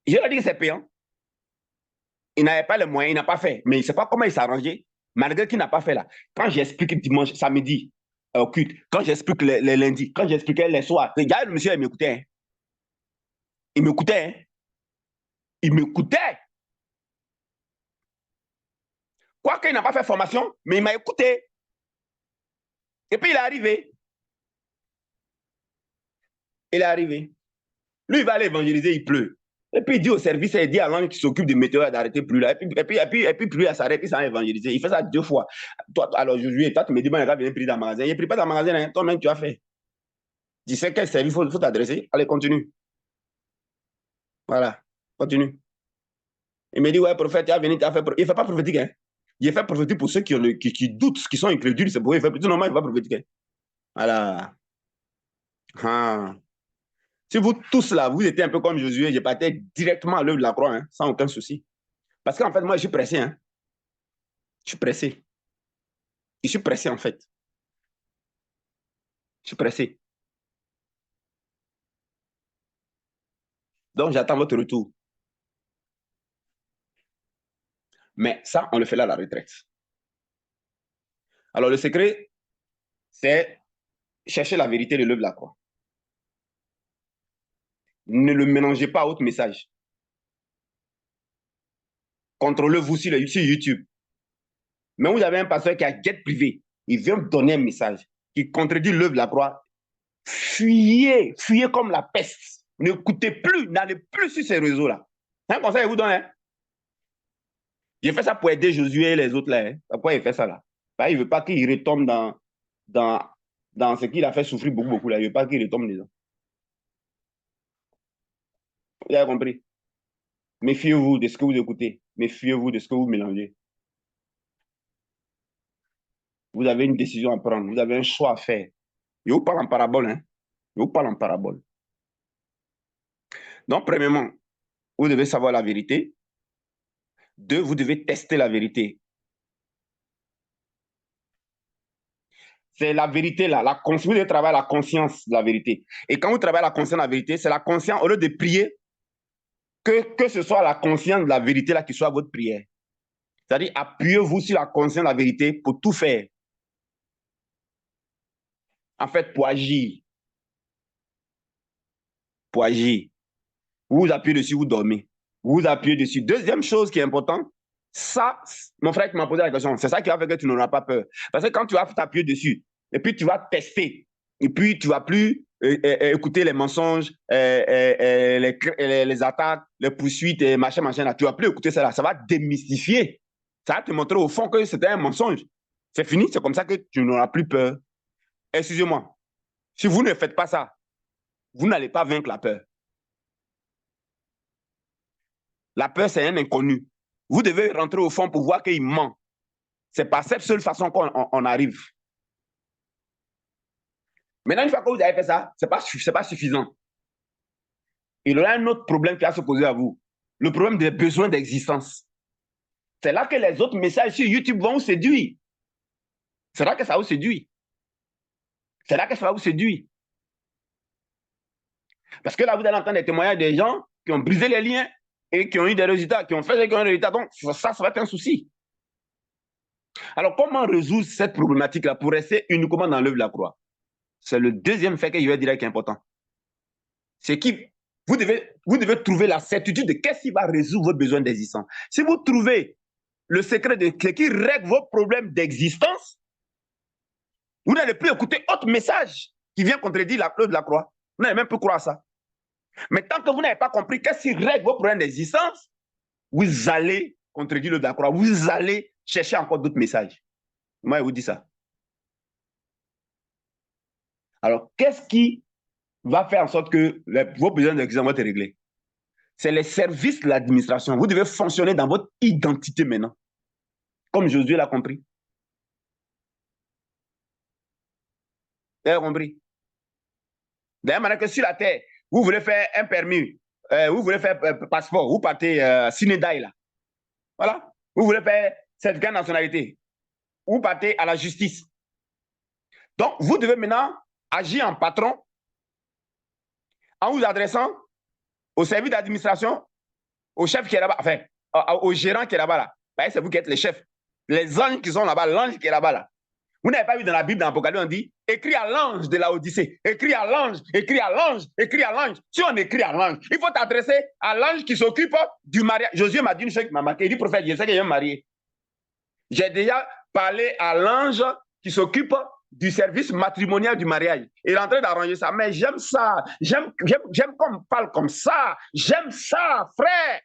Je lui ai dit que c'est payant. Il n'avait pas les moyens, il n'a pas fait. Mais il ne sait pas comment il s'est arrangé, malgré qu'il n'a pas fait là. Quand j'explique dimanche, samedi, au culte, quand j'explique les lundis, quand j'expliquais les soirs, regarde, le monsieur, il m'écoutait. Hein. Il m'écoutait. Hein. Il m'écoutait. Quoique il n'a pas fait formation, mais il m'a écouté. Et puis il est arrivé. Il est arrivé. Lui, il va aller évangéliser, il pleut. Et puis il dit au service, il dit à l'ange qui s'occupe des météores d'arrêter plus là. Et puis plus elle s'arrête, puis ça a évangélisé. Il fait ça 2 fois. Toi, alors Josué, toi, tu me dis, bon, il va venir prier dans le magasin. Il ne prie pas dans le magasin, hein. Toi-même, tu as fait. Tu sais quel service il faut t'adresser. Allez, continue. Voilà, continue. Il me dit, ouais, prophète, tu as venu, tu as fait. Il ne fait pas prophétique, hein. Il fait prophétique pour ceux qui doutent, qui sont incrédules. C'est pour eux, il fait prophétique. Normalement, il ne fait pas prophétique, hein. Voilà. Ah. Si vous tous là, vous étiez un peu comme Josué, je partais directement à l'œuvre de la croix, hein, sans aucun souci. Parce qu'en fait, moi, je suis pressé, hein. Je suis pressé. Je suis pressé, en fait. Je suis pressé. Donc, j'attends votre retour. Mais ça, on le fait là à la retraite. Alors, le secret, c'est chercher la vérité de l'œuvre de la croix. Ne le mélangez pas à autre message. Contrôlez-vous sur YouTube. Mais vous avez un pasteur qui a guette privé. Il vient me donner un message qui contredit l'œuvre de la croix. Fuyez, fuyez comme la peste. N'écoutez plus, n'allez plus sur ces réseaux-là. C'est un conseil que je vous donne. Hein? J'ai fait ça pour aider Josué et les autres là. Hein? Pourquoi il fait ça là? Il ne veut pas qu'il retombe dans, dans ce qu'il a fait souffrir beaucoup, beaucoup là. Il ne veut pas qu'il retombe dedans. Vous avez compris? Méfiez-vous de ce que vous écoutez. Méfiez-vous de ce que vous mélangez. Vous avez une décision à prendre. Vous avez un choix à faire. Je vous parle en parabole. Hein? Je vous parle en parabole. Donc, premièrement, vous devez savoir la vérité. 2, vous devez tester la vérité. C'est la vérité là. Vous devez travailler la conscience de la vérité. Et quand vous travaillez la conscience de la vérité, c'est la conscience, au lieu de prier, que ce soit la conscience de la vérité là qui soit votre prière. C'est-à-dire, appuyez-vous sur la conscience de la vérité pour tout faire. En fait, pour agir. Pour agir. Vous vous appuyez dessus, vous dormez. Vous vous appuyez dessus. Deuxième chose qui est importante, ça, mon frère qui m'a posé la question, c'est ça qui va faire que tu n'auras pas peur. Parce que quand tu vas t'appuyer dessus, et puis tu vas tester, et puis tu ne vas plus écouter les mensonges, les attaques, les poursuites, machin, là. Tu ne vas plus écouter ça là. Ça va démystifier. Ça va te montrer au fond que c'était un mensonge. C'est fini, c'est comme ça que tu n'auras plus peur. Excusez-moi, si vous ne faites pas ça, vous n'allez pas vaincre la peur. La peur, c'est un inconnu. Vous devez rentrer au fond pour voir qu'il ment. C'est par cette seule façon qu'on arrive. Maintenant, une fois que vous avez fait ça, ce n'est pas suffisant. Il y aura un autre problème qui va se poser à vous. Le problème des besoins d'existence. C'est là que les autres messages sur YouTube vont vous séduire. C'est là que ça vous séduit. C'est là que ça va vous séduire. Parce que là, vous allez entendre des témoignages des gens qui ont brisé les liens et qui ont eu des résultats, qui ont fait des résultats. Donc, ça va être un souci. Alors, comment résoudre cette problématique-là pour rester uniquement dans l'œuvre de la croix? C'est le deuxième fait que je vais dire qui est important. C'est que vous devez trouver la certitude de qu'est-ce qui va résoudre vos besoins d'existence. Si vous trouvez le secret de ce qui règle vos problèmes d'existence, vous n'allez plus écouter autre message qui vient contredire la preuve de la croix. Vous n'allez même plus croire ça. Mais tant que vous n'avez pas compris qu'est-ce qui règle vos problèmes d'existence, vous allez contredire le de la croix. Vous allez chercher encore d'autres messages. Moi, je vous dis ça. Alors, qu'est-ce qui va faire en sorte que vos besoins d'existence vont être réglés? C'est les services de l'administration. Vous devez fonctionner dans votre identité maintenant. Comme Josué l'a compris. Vous avez compris? De la même manière que sur la terre, vous voulez faire un permis, vous voulez faire passeport, vous partez Sinédaï là. Voilà. Vous voulez faire certificat de nationalité. Vous partez à la justice. Donc, vous devez maintenant agir en patron en vous adressant au service d'administration, au chef qui est là-bas, enfin, au gérant qui est là-bas. Là. C'est vous qui êtes les chefs. Les anges qui sont là-bas, l'ange qui est là-bas. Là. Vous n'avez pas vu dans la Bible, dans l'Apocalypse, on dit écris à l'ange de la Odyssée, écris à l'ange, écris à l'ange, écris à l'ange. Si on écrit à l'ange, il faut t'adresser à l'ange qui s'occupe du mariage. Josué m'a dit une chose qui m'a marqué. Il dit prophète, je sais qu'il est marié. J'ai déjà parlé à l'ange qui s'occupe du service matrimonial du mariage. Il est en train d'arranger ça. Mais j'aime ça. J'aime qu'on me parle comme ça. J'aime ça, frère.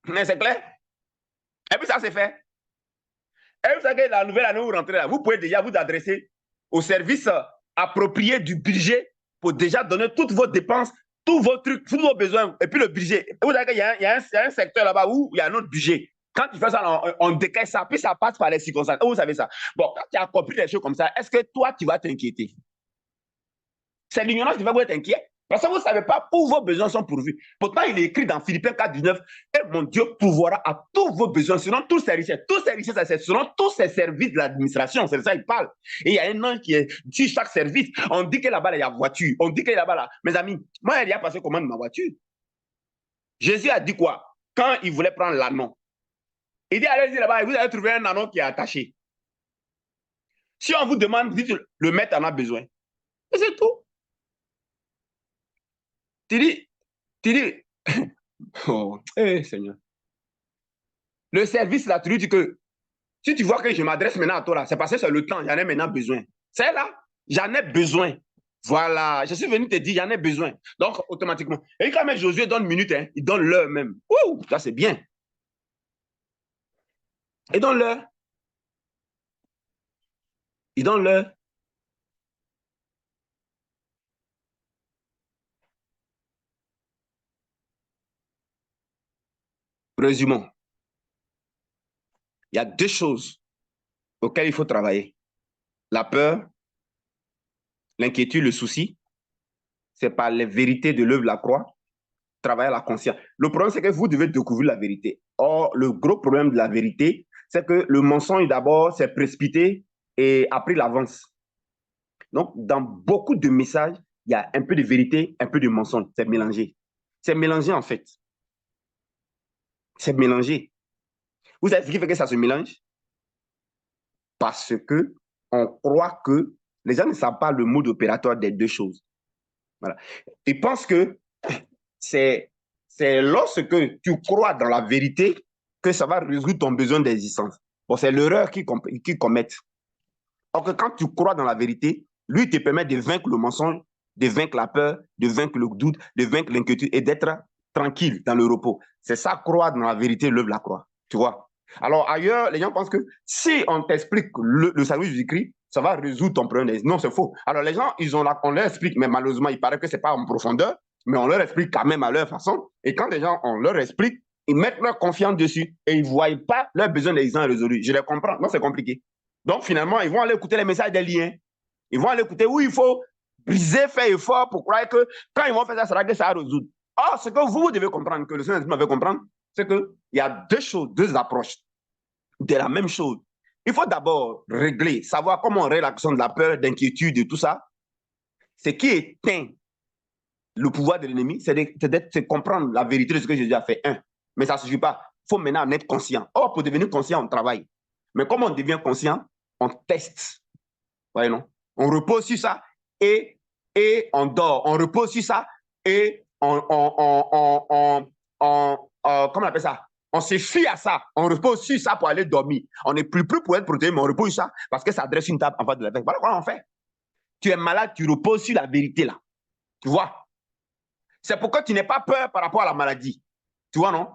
Mais c'est clair? Et puis ça, c'est fait. Et vous savez que la nouvelle année où vous rentrez là, vous pouvez déjà vous adresser au service approprié du budget pour déjà donner toutes vos dépenses, tous vos trucs, tous vos besoins, et puis le budget. Et vous savez qu'il y a un secteur là-bas où il y a un autre budget. Quand tu fais ça, on décaisse ça, puis ça passe par les circonstances. Vous savez ça. Bon, quand tu as compris des choses comme ça, est-ce que toi, tu vas t'inquiéter? C'est l'ignorance qui va vous être inquiet. Parce que vous ne savez pas où vos besoins sont pourvus. Pourtant, il est écrit dans Philippiens 4,19, et mon Dieu pourvoira à tous vos besoins, selon tous ses richesses. Tous ses richesses, c'est selon tous ses services de l'administration. C'est de ça qu'il parle. Et il y a un ange qui est sur chaque service. On dit que là-bas, il y a voiture. On dit que là-bas, là. Mes amis, moi, il y a passé commande ma voiture. Jésus a dit quoi? Quand il voulait prendre l'anneau, il dit, allez-y là-bas, vous allez trouver un anneau qui est attaché. Si on vous demande, dites, le maître en a besoin. Et c'est tout. Tu dis, oh, Seigneur. Le service là, tu lui dis que si tu vois que je m'adresse maintenant à toi là, c'est parce que c'est le temps, j'en ai maintenant besoin. C'est là, j'en ai besoin. Voilà, je suis venu te dire, j'en ai besoin. Donc, automatiquement. Et quand même Josué donne une minute, hein, il donne l'heure même. Ouh, ça c'est bien. Il donne l'heure. Il donne l'heure. Résumons. Il y a deux choses auxquelles il faut travailler. La peur, l'inquiétude, le souci, c'est par les vérités de l'œuvre de la croix, travailler à la conscience. Le problème, c'est que vous devez découvrir la vérité. Or, le gros problème de la vérité, c'est que le mensonge, d'abord, s'est précipité et a pris l'avance. Donc, dans beaucoup de messages, il y a un peu de vérité, un peu de mensonge. C'est mélangé. C'est mélangé, en fait. C'est mélangé. Vous savez ce qui fait que ça se mélange? Parce que on croit que les gens ne savent pas le mode opératoire des deux choses. Voilà. Ils pensent que c'est lorsque tu crois dans la vérité que ça va résoudre ton besoin d'existence. Bon, c'est l'erreur qu'ils commettent. Or que quand tu crois dans la vérité, lui te permet de vaincre le mensonge, de vaincre la peur, de vaincre le doute, de vaincre l'inquiétude et d'être tranquille dans le repos. C'est ça, croire dans la vérité, l'œuvre de la croix. Tu vois? Alors ailleurs, les gens pensent que si on t'explique le salut du Christ, ça va résoudre ton problème. Non, c'est faux. Alors les gens, on leur explique, mais malheureusement, il paraît que ce n'est pas en profondeur, mais on leur explique quand même à leur façon. Et quand les gens, on leur explique, ils mettent leur confiance dessus et ils ne voient pas leurs besoins d'existence résolus. Je les comprends. Non, c'est compliqué. Donc finalement, ils vont aller écouter les messages des liens. Ils vont aller écouter où il faut briser, faire effort pour croire que quand ils vont faire ça, ça va résoudre. Or, ce que vous devez comprendre, que le Seigneur m'avait comprendre, c'est qu'il y a deux choses, deux approches de la même chose. Il faut d'abord régler, savoir comment on règle la question de la peur, d'inquiétude et tout ça. Ce qui éteint le pouvoir de l'ennemi, c'est de comprendre la vérité de ce que Jésus a fait. Mais ça ne suffit pas. Il faut maintenant en être conscient. Or, pour devenir conscient, on travaille. Mais comment on devient conscient? On teste. Voyez, non? On repose sur ça et on dort. On repose sur ça et comment on appelle ça? On se fie à ça. On repose sur ça pour aller dormir. On n'est plus pour être protégé, mais on repose sur ça parce que ça adresse une table en face de la tête. Voilà comment on fait. Tu es malade, tu reposes sur la vérité là. Tu vois? C'est pourquoi tu n'es pas peur par rapport à la maladie. Tu vois, non?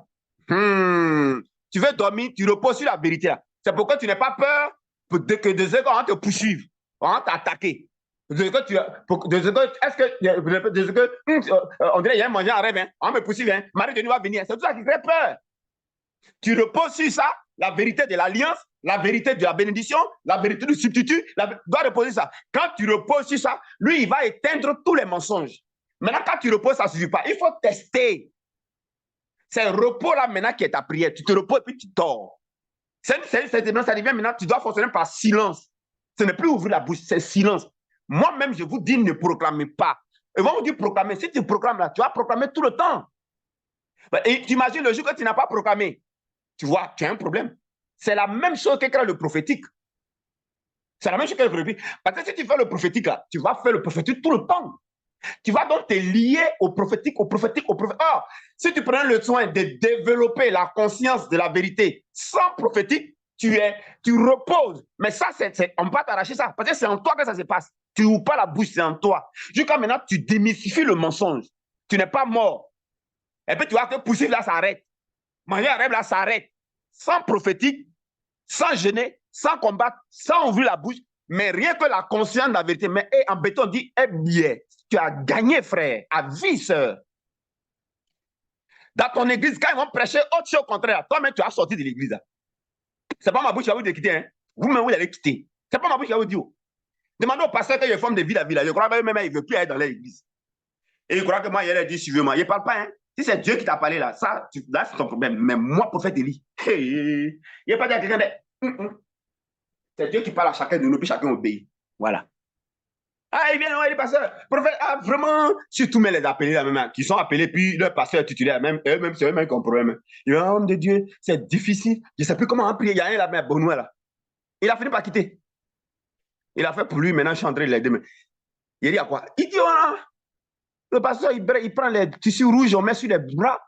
Tu veux dormir, tu reposes sur la vérité là. C'est pourquoi tu n'es pas peur que des gens vont te poursuivre, vont t'attaquer. On dirait qu'il y a un manger en rêve, hein? On me poursuit, hein? Marie de nuit va venir. C'est tout ça qui fait peur. Tu reposes sur ça, la vérité de l'alliance, la vérité de la bénédiction, la vérité du substitut, doit reposer ça. Quand tu reposes sur ça, lui, il va éteindre tous les mensonges. Maintenant, quand tu reposes, ça ne suffit pas. Il faut tester. C'est le repos là maintenant qui est ta prière. Tu te reposes et puis tu dors. Ça devient maintenant, tu dois fonctionner par silence. Ce n'est plus ouvrir la bouche, c'est silence. Moi-même, je vous dis, ne proclamez pas. Ils vont vous dire proclamer. Si tu proclames là, tu vas proclamer tout le temps. Et tu imagines le jour que tu n'as pas proclamé. Tu vois, tu as un problème. C'est la même chose que le prophétique. C'est la même chose que le prophétique. Parce que si tu fais le prophétique là, tu vas faire le prophétique tout le temps. Tu vas donc te lier au prophétique, au prophétique, au prophétique. Or, si tu prends le soin de développer la conscience de la vérité sans prophétique, tu reposes. Mais ça, on ne peut pas t'arracher ça. Parce que c'est en toi que ça se passe. Tu n'ouvres pas la bouche, c'est en toi. Jusqu'à maintenant, tu démystifies le mensonge. Tu n'es pas mort. Et puis tu vois que poussif là s'arrête. Manger un rêve là s'arrête. Sans prophétique, sans gêner, sans combattre, sans ouvrir la bouche, mais rien que la conscience de la vérité. Mais en béton, on dit, eh bien, tu as gagné, frère, à vie, sœur. Dans ton église, quand ils vont prêcher autre chose au contraire, toi-même, tu as sorti de l'église. C'est pas ma bouche qui va vous dire quitter. Hein? Vous-même, vous allez quitter. C'est pas ma bouche qui va vous dire. Demandez au pasteur qu'il y a une forme de vie à vie. Je crois que même il ne veut plus aller dans l'église. Et il croit que moi, il a dit, suivez-moi. Il ne parle pas. Hein? Si c'est Dieu qui t'a parlé là, ça, là c'est ton problème. Mais moi, prophète Élie, il n'y a pas dit à quelqu'un de. C'est Dieu qui parle à chacun de nous, puis chacun obéit. Voilà. Ah, il vient, les pasteurs, prophète, ah, vraiment, surtout mais les appelés là même, qui sont appelés, puis leur pasteur titulaire, même eux-mêmes, c'est eux-mêmes qui ont problème. Il dit, homme de Dieu, c'est difficile, je ne sais plus comment en prier, il y a un là, mais bon, là. Il a fini par quitter. Il a fait pour lui, maintenant, je suis en train de l'aider. Il dit à quoi? Il dit, oh, le pasteur, il prend les tissus rouges, on met sur les bras.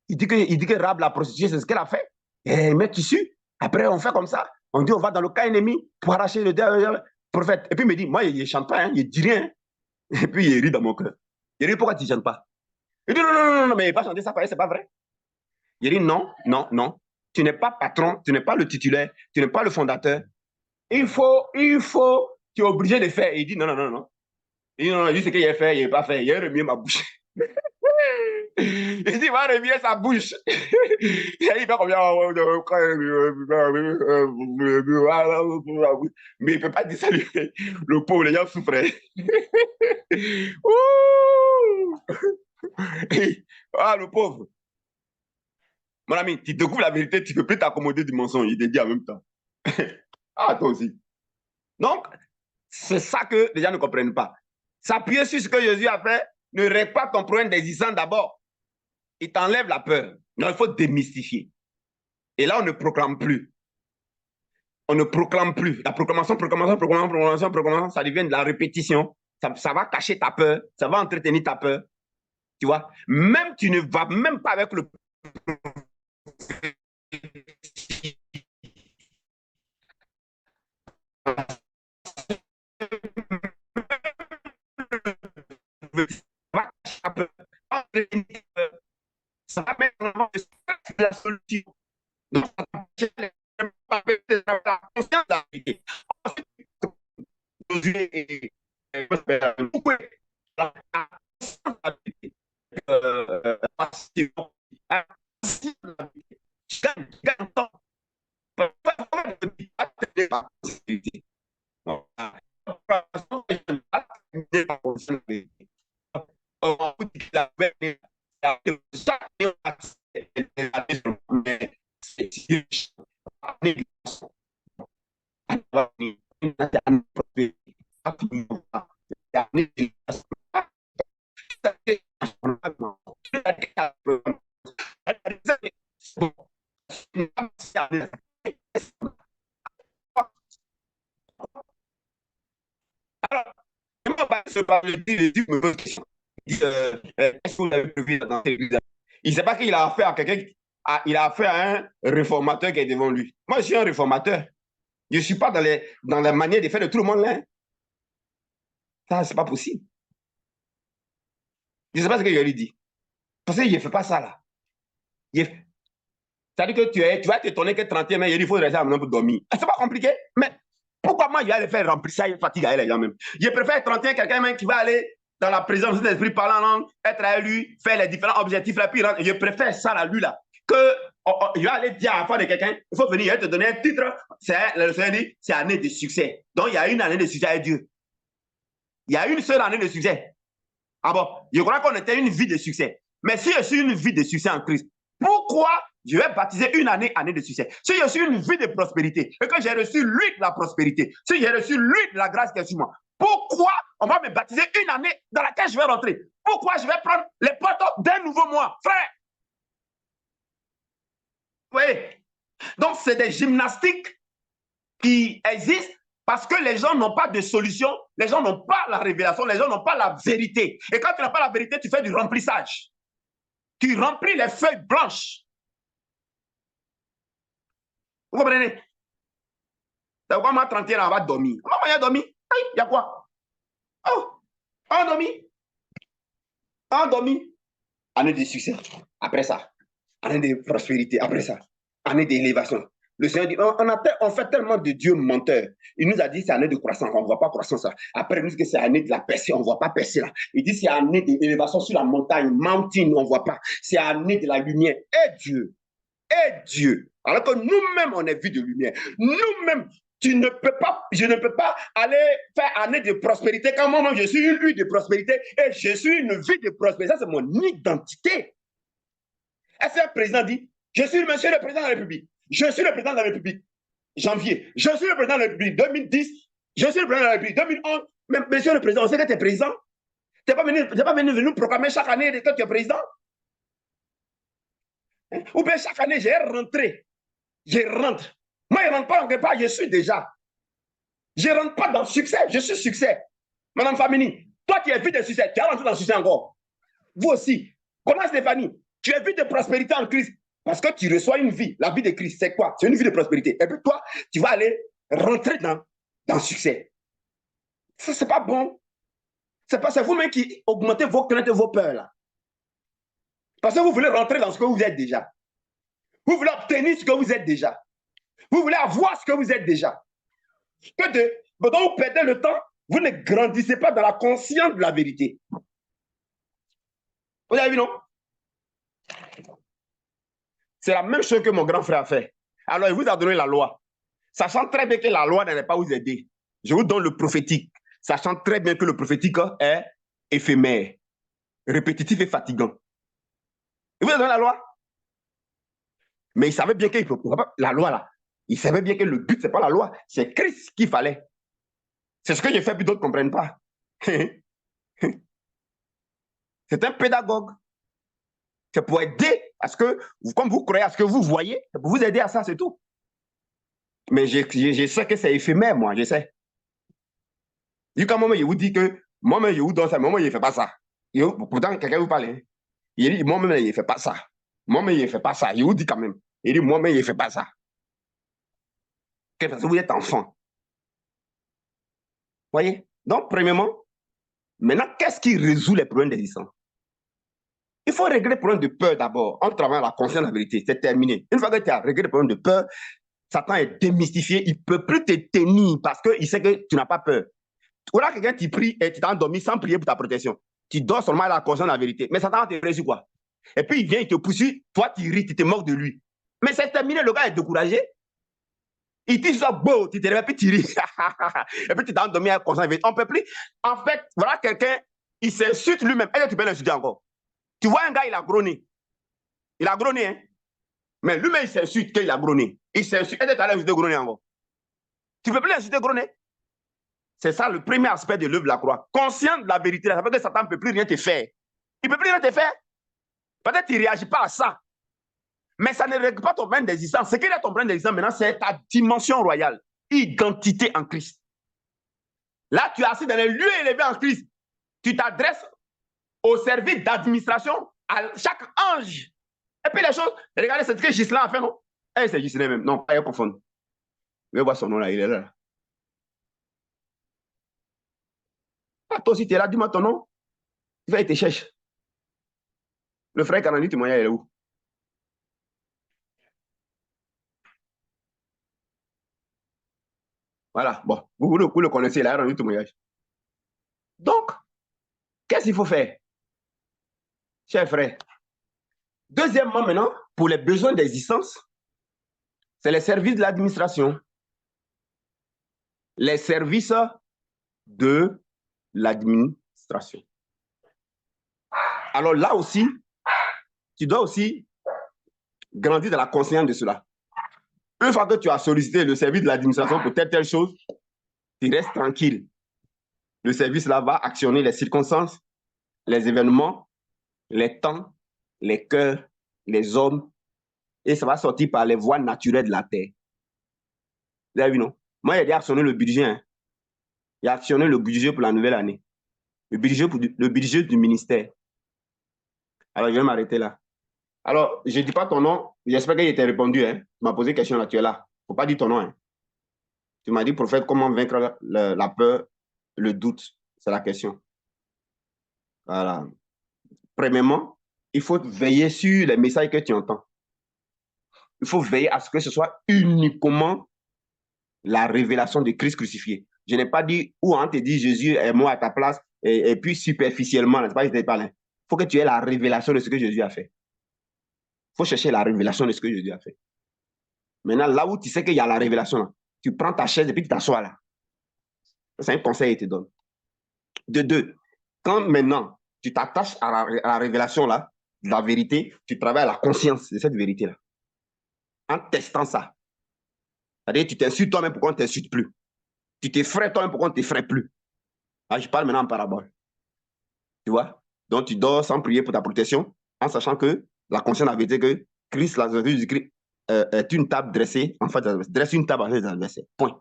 Il dit que Rab, la prostituée, c'est ce qu'elle a fait. Et il met tissu. Après, on fait comme ça. On dit, on va dans le camp ennemi pour arracher le prophète. Et puis, il me dit, moi, il ne chante pas, hein, il ne dit rien. Et puis, il rit dans mon cœur. Il dit, pourquoi tu ne chantes pas? Il dit, non, mais il va chanter ça, c'est pas vrai. Il dit, non. Tu n'es pas patron, tu n'es pas le titulaire, tu n'es pas le fondateur. Il faut, tu es obligé de faire. Et il dit, non. Il dit, non, il dit ce qu'il a fait, il n'a pas fait. Il a remis ma bouche. Il dit, il va remuer sa bouche. Il fait combien? Mais il ne peut pas dire ça, lui. Le pauvre, les gens souffraient. Ah, le pauvre. Mon ami, tu découvres la vérité, tu ne peux plus t'accommoder du mensonge. Il te dit en même temps. Ah, toi aussi. Donc, c'est ça que les gens ne comprennent pas. S'appuyer sur ce que Jésus a fait ne règle pas ton problème d'existence d'abord. Il t'enlève la peur. Non, il faut démystifier. Et là, on ne proclame plus. On ne proclame plus. La proclamation, ça devient de la répétition. Ça va cacher ta peur, ça va entretenir ta peur. Tu vois? Même tu ne vas même pas avec le ça va mettre en avant la solution. Donc, la conscience de la vérité. Il ne sait pas qu'il a affaire à quelqu'un, il a affaire à un réformateur qui est devant lui. Moi, je suis un réformateur. Je ne suis pas dans la manière de faire de tout le monde là. Ça, c'est pas possible. Je ne sais pas ce que je lui dis. Parce qu'il ne fait pas ça là. C'est-à-dire que tu vas t'étonner que 31 mai, il faut rester à pour dormir. C'est pas compliqué, mais pourquoi moi, je vais aller faire remplir ça, il fatigue les gens même. Je préfère 31 quelqu'un qui va aller dans la présence de l'esprit parlant en langue, être à lui, faire les différents objectifs là, puis je préfère ça là, lui là, que je vais aller dire à la fois de quelqu'un, il faut venir, il va te donner un titre, le Seigneur dit, c'est année de succès. Donc il y a une année de succès avec Dieu. Il y a une seule année de succès. Ah bon, je crois qu'on était une vie de succès. Mais si je suis une vie de succès en Christ, pourquoi je vais baptiser une année de succès? Si je suis une vie de prospérité et que j'ai reçu l'huile de la prospérité, si j'ai reçu l'huile de la grâce qui est sur moi, pourquoi on va me baptiser une année dans laquelle je vais rentrer? Pourquoi je vais prendre les portes d'un nouveau mois? Frère! Oui. Donc, c'est des gymnastiques qui existent parce que les gens n'ont pas de solution, les gens n'ont pas la révélation, les gens n'ont pas la vérité. Et quand tu n'as pas la vérité, tu fais du remplissage. Tu remplis les feuilles blanches. Vous comprenez? C'est pourquoi moi, 31 ans, on va dormir. Maman, il y a dormi. Il y a quoi? Oh, on a dormi. On a dormi. Année de succès. Après ça, année de prospérité. Après ça, année d'élévation. Le Seigneur dit, on fait tellement de Dieu menteur. Il nous a dit c'est année de croissance, on ne voit pas croissance là. Après, il nous dit que c'est année de la percée, on ne voit pas percée là. Il dit c'est année d'élévation sur la montagne, mountain, on ne voit pas. C'est année de la lumière. Et Dieu, et Dieu. Alors que nous-mêmes, on est vu de lumière. Nous-mêmes, je ne peux pas aller faire année de prospérité quand moi, je suis une vie de prospérité et je suis une vie de prospérité. Ça, c'est mon identité. Est-ce qu'un président dit, je suis monsieur le président de la République, je suis le président de la République, janvier, je suis le président de la République, 2010, je suis le président de la République, 2011, mais monsieur le président, on sait que tu es président. Tu n'es pas venu nous proclamer chaque année que tu es président. Ou bien chaque année, j'ai rentré, je rentre. Moi, je ne rentre pas en quelque part, je suis déjà. Je ne rentre pas dans le succès, je suis succès. Madame Famini, toi, tu es vie de succès, tu as rentré dans le succès encore. Vous aussi. Comment Stéphanie? Tu es vie de prospérité en Christ. Parce que tu reçois une vie. La vie de Christ, c'est quoi? C'est une vie de prospérité. Et puis toi, tu vas aller rentrer dans le succès. Ça, c'est pas bon. C'est vous-même qui augmentez vos craintes et vos peurs là. Parce que vous voulez rentrer dans ce que vous êtes déjà. Vous voulez obtenir ce que vous êtes déjà. Vous voulez avoir ce que vous êtes déjà. Donc vous perdez le temps, vous ne grandissez pas dans la conscience de la vérité. Vous avez vu, non? C'est la même chose que mon grand frère a fait. Alors, il vous a donné la loi. Sachant très bien que la loi n'allait pas vous aider. Je vous donne le prophétique. Sachant très bien que le prophétique est éphémère, répétitif et fatigant. Il vous a donné la loi. Mais il savait bien qu'il ne peut pas la loi là. Il savait bien que le but, ce n'est pas la loi. C'est Christ qu'il fallait. C'est ce que j'ai fait, puis d'autres ne comprennent pas. C'est un pédagogue. C'est pour aider, parce que comme vous croyez à ce que vous voyez, c'est pour vous aider à ça, c'est tout. Mais je sais que c'est éphémère, moi, je sais. Quand moi, je vous dis que moi-même, je vous donne ça, mais moi, je ne fais pas ça. Pourtant, quelqu'un vous parle. Il dit, moi-même, je ne fais pas ça. Moi-même, je ne fais pas ça. Je vous dis quand même. Il dit, moi-même, je ne fais pas ça. Parce que vous êtes enfant. Voyez? Donc, premièrement, maintenant, qu'est-ce qui résout les problèmes d'existence? Il faut régler les problèmes de peur d'abord. En travaillant la conscience de la vérité, c'est terminé. Une fois que tu as réglé les problèmes de peur, Satan est démystifié, il ne peut plus te tenir parce qu'il sait que tu n'as pas peur. Voilà, quelqu'un qui prie et tu t'es endormi sans prier pour ta protection. Tu dors seulement à la conscience de la vérité. Mais Satan va te réussir quoi? Et puis il vient, il te poursuit, toi tu ris, tu te moques de lui. Mais c'est terminé, le gars est découragé. Il dit ça, beau, tu te réveilles, puis tu ris. Et puis tu t'es endormi à la conscience de la vérité. On ne peut plus. En fait, voilà quelqu'un, il s'insulte lui-même. Et tu peux l'insulter encore. Tu vois un gars, il a grogné. Il a grogné, hein? Mais lui-même, il s'insulte qu'il a grogné. Il s'insulte. Et tu as l'insulté grogner encore. Tu ne peux plus l'insulter grogner. C'est ça le premier aspect de l'œuvre de la croix. Conscient de la vérité, ça veut dire que Satan ne peut plus rien te faire. Il ne peut plus rien te faire. Peut-être qu'il ne réagit pas à ça. Mais ça ne règle pas ton problème d'existence. Ce qui est ton problème d'existence maintenant, c'est ta dimension royale. Identité en Christ. Là, tu es assis dans les lieux élevés en Christ. Tu t'adresses au service d'administration à chaque ange. Et puis les choses, regardez, c'est ce que Ghislain a fait, non? Eh, c'est Ghislain même. Non, pas profond. Je vais voir son nom là, il est là. Ah, toi aussi, tu es là, dis-moi ton nom. Tu vas, il te cherche. Le frère Canadi, témoignage, il est où? Voilà, bon, vous le connaissez, il a rendu témoignage. Donc, qu'est-ce qu'il faut faire, chers frères? Deuxièmement, maintenant, pour les besoins d'existence, c'est les services de l'administration. Les services de l'administration. Alors là aussi, tu dois aussi grandir dans la conscience de cela. Une fois que tu as sollicité le service de l'administration pour telle chose, tu restes tranquille. Le service là va actionner les circonstances, les événements, les temps, les cœurs, les hommes, et ça va sortir par les voies naturelles de la terre. Vous avez vu, non? Moi, j'ai actionné le budget. Hein. J'ai actionné le budget pour la nouvelle année. Le budget du ministère. Alors, je vais m'arrêter là. Alors, je ne dis pas ton nom. J'espère qu'il t'a répondu. Hein. Tu m'as posé une question là. Tu es là. Il ne faut pas dire ton nom. Hein. Tu m'as dit, prophète, comment vaincre la peur, le doute? C'est la question. Voilà. Premièrement, il faut veiller sur les messages que tu entends. Il faut veiller à ce que ce soit uniquement la révélation de Christ crucifié. Je n'ai pas dit où on te dit Jésus est mort à ta place et puis superficiellement, c'est pas que je parle. Il faut que tu aies la révélation de ce que Jésus a fait. Il faut chercher la révélation de ce que Jésus a fait. Maintenant, là où tu sais qu'il y a la révélation, là, tu prends ta chaise et puis tu t'assois là. C'est un conseil que je te donne. De deux, quand maintenant tu t'attaches à la révélation là, de la vérité, tu travailles à la conscience de cette vérité-là. En testant ça. C'est-à-dire, tu t'insultes toi-même pour qu'on ne t'insulte plus. Tu t'effraies toi-même pour qu'on ne t'effraie plus. Là, je parle maintenant en parabole. Tu vois? Donc, tu dors sans prier pour ta protection, en sachant que la conscience de la vérité que Christ, la vérité du Christ, est une table dressée, en fait, dresse une table avec des adversaires. Point.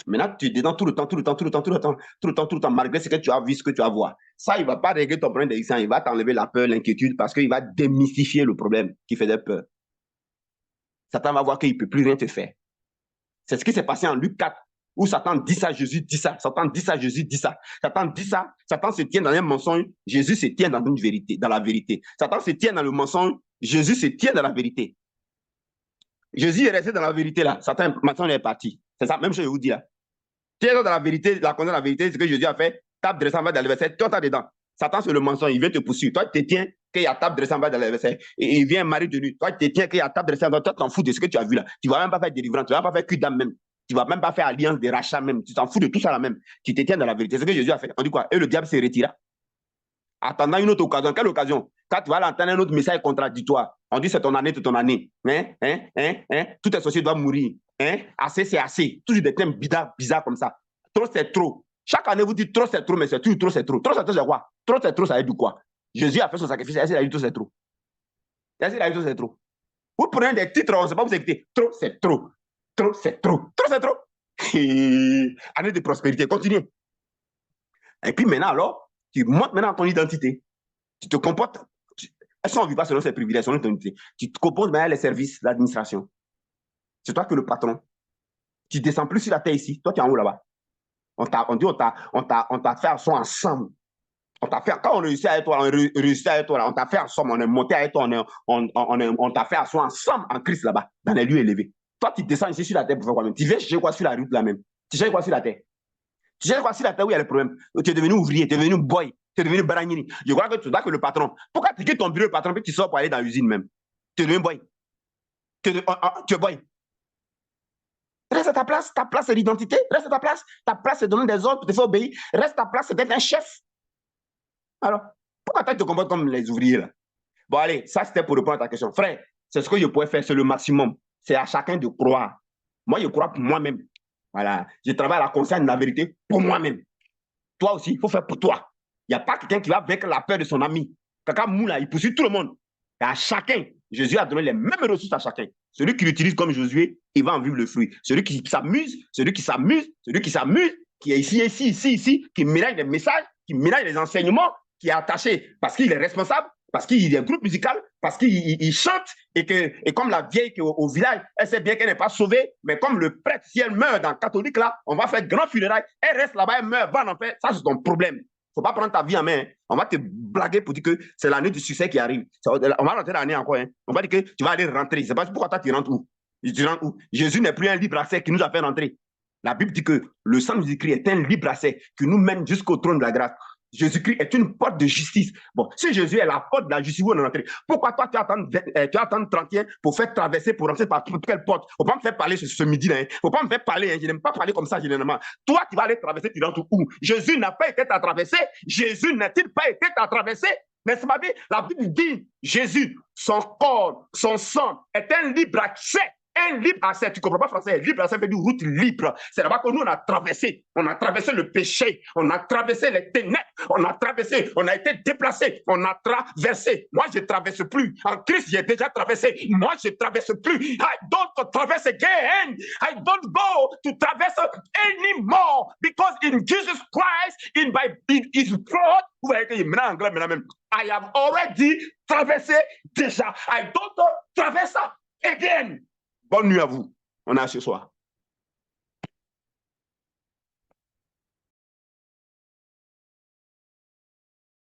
Maintenant, tu es dedans tout le temps, malgré ce que tu as vu, ce que tu vas voir. Ça, il ne va pas régler ton problème d'existence, il va t'enlever la peur, l'inquiétude, parce qu'il va démystifier le problème qui faisait peur. Satan va voir qu'il ne peut plus rien te faire. C'est ce qui s'est passé en Luc 4, où Satan dit ça, Jésus dit ça, Satan dit ça, Jésus dit ça. Satan dit ça, Satan se tient dans un mensonge, Jésus se tient dans une vérité, dans la vérité. Satan se tient dans le mensonge, Jésus se tient dans la vérité. Jésus est resté dans la vérité là, Satan maintenant il est parti. C'est ça, même chose que je vous dis là. Tiens dans la vérité, la connaissance de la vérité, ce que Jésus a fait, tape dressant en bas dans l'adversaire, toi t'as dedans. Satan c'est le mensonge, il vient te poursuivre. Toi tu te tiens qu'il y a tape dressant en bas dans l'adversaire et il vient mari de nuit. Toi tu te tiens qu'il y a tape dressant en bas, toi t'en fous de ce que tu as vu là. Tu ne vas même pas faire délivrance, tu ne vas même pas faire cul d'âme même. Tu ne vas même pas faire alliance de rachat même. Tu t'en fous de tout ça là même. Tu te tiens dans la vérité. C'est ce que Jésus a fait. On dit quoi? Et le diable s'est retiré. Attendant une autre occasion. Quelle occasion? Quand tu vas l'entendre un autre message contradictoire. On dit c'est ton année, c'est ton année. Tout est sorcier doit mourir. Assez, c'est assez. Toujours des thèmes bizarres comme ça. Trop, c'est trop. Chaque année, vous dites trop, c'est trop, mais c'est toujours trop, c'est trop. Trop, c'est trop, c'est quoi? Trop, c'est trop, ça veut dire quoi? Jésus a fait son sacrifice. Est-ce qu'il a dit trop, c'est trop? Est-ce qu'il a dit trop, c'est trop? Vous prenez des titres, on ne sait pas vous écouter. Trop, c'est trop. Trop, c'est trop. Trop, c'est trop. Année de prospérité. Continuez. Et puis maintenant, alors, tu montes maintenant ton identité. Tu te comportes. Est-ce qu'on ne vit pas selon ses privilèges, selon ton identité? Tu te composes maintenant les services, l'administration. C'est toi que le patron. Tu ne descends plus sur la terre ici. Toi, tu es en haut là-bas. On t'a fait asseoir ensemble. On t'a fait, quand on réussit avec toi, là, on t'a fait ensemble, on est monté avec toi, on t'a fait asseoir ensemble en Christ là-bas, dans les lieux élevés. Toi, tu descends ici sur la terre pour faire quoi même? Tu viens chercher quoi sur la route là même? Tu cherches quoi sur la terre? Tu cherches quoi sur la terre où il y a le problème? Tu es devenu ouvrier, tu es devenu boy, tu es devenu baragnini. Je crois que tu dois que le patron. Pourquoi tu quittes ton bureau, le patron, puis tu sors pour aller dans l'usine même? Tu es devenu boy. Tu es boy. Reste à ta place c'est l'identité, reste à ta place c'est donner des ordres, te faire obéir, reste à ta place c'est d'être un chef. Alors, pourquoi tu te comportes comme les ouvriers là? Bon, allez, ça c'était pour répondre à ta question. Frère, c'est ce que je pourrais faire, c'est le maximum. C'est à chacun de croire. Moi, je crois pour moi-même. Voilà. Je travaille à la conscience de la vérité pour moi-même. Toi aussi, il faut faire pour toi. Il n'y a pas quelqu'un qui va vaincre la peur de son ami. Quelqu'un moula, il poursuit tout le monde. Et à chacun, Jésus a donné les mêmes ressources à chacun. Celui qui l'utilise comme Josué, il va en vivre le fruit. Celui qui s'amuse, qui est ici, qui mélange des messages, qui mélange les enseignements, qui est attaché parce qu'il est responsable, parce qu'il est un groupe musical, parce qu'il chante, et comme la vieille qui est au village, elle sait bien qu'elle n'est pas sauvée, mais comme le prêtre, si elle meurt dans le catholique, là, on va faire grand funérailles, elle reste là-bas, elle meurt, va en enfer, ça c'est ton problème. Il ne faut pas prendre ta vie en main. Hein. On va te blaguer pour dire que c'est l'année du succès qui arrive. On va rentrer l'année encore. Hein. On va dire que tu vas aller rentrer. Je ne sais pas pourquoi toi tu rentres où. Tu rentres où? Jésus n'est plus un libre accès qui nous a fait rentrer. La Bible dit que le sang de Jésus-Christ est un libre accès qui nous mène jusqu'au trône de la grâce. Jésus-Christ est une porte de justice. Bon, si Jésus est la porte de la justice, vous en entrez. Pourquoi toi, tu attends 31 pour faire traverser, pour rentrer par quelle porte? Faut pas me faire parler ce midi-là. Hein. Faut pas me faire parler. Hein. Je n'aime pas parler comme ça généralement. Toi, tu vas aller traverser, tu rentres où? Jésus n'a pas été traversé. Jésus n'a-t-il pas été traversé? N'est-ce pas bien? La Bible dit, Jésus, son corps, son sang est un libre accès. Un libre accès, tu ne comprends pas français, libre accès veut dire route libre. C'est là-bas que nous on a traversé le péché, on a traversé les ténèbres, on a été déplacé, on a traversé. Moi, je ne traverse plus. En Christ, j'ai déjà traversé. Moi, je ne traverse plus. I don't traverse again. I don't go to traverse anymore because in Jesus Christ, in His blood, vous voyez que maintenant anglais, maintenant même, I have already traversé déjà. I don't traverse again. Bonne nuit à vous. On est à ce soir.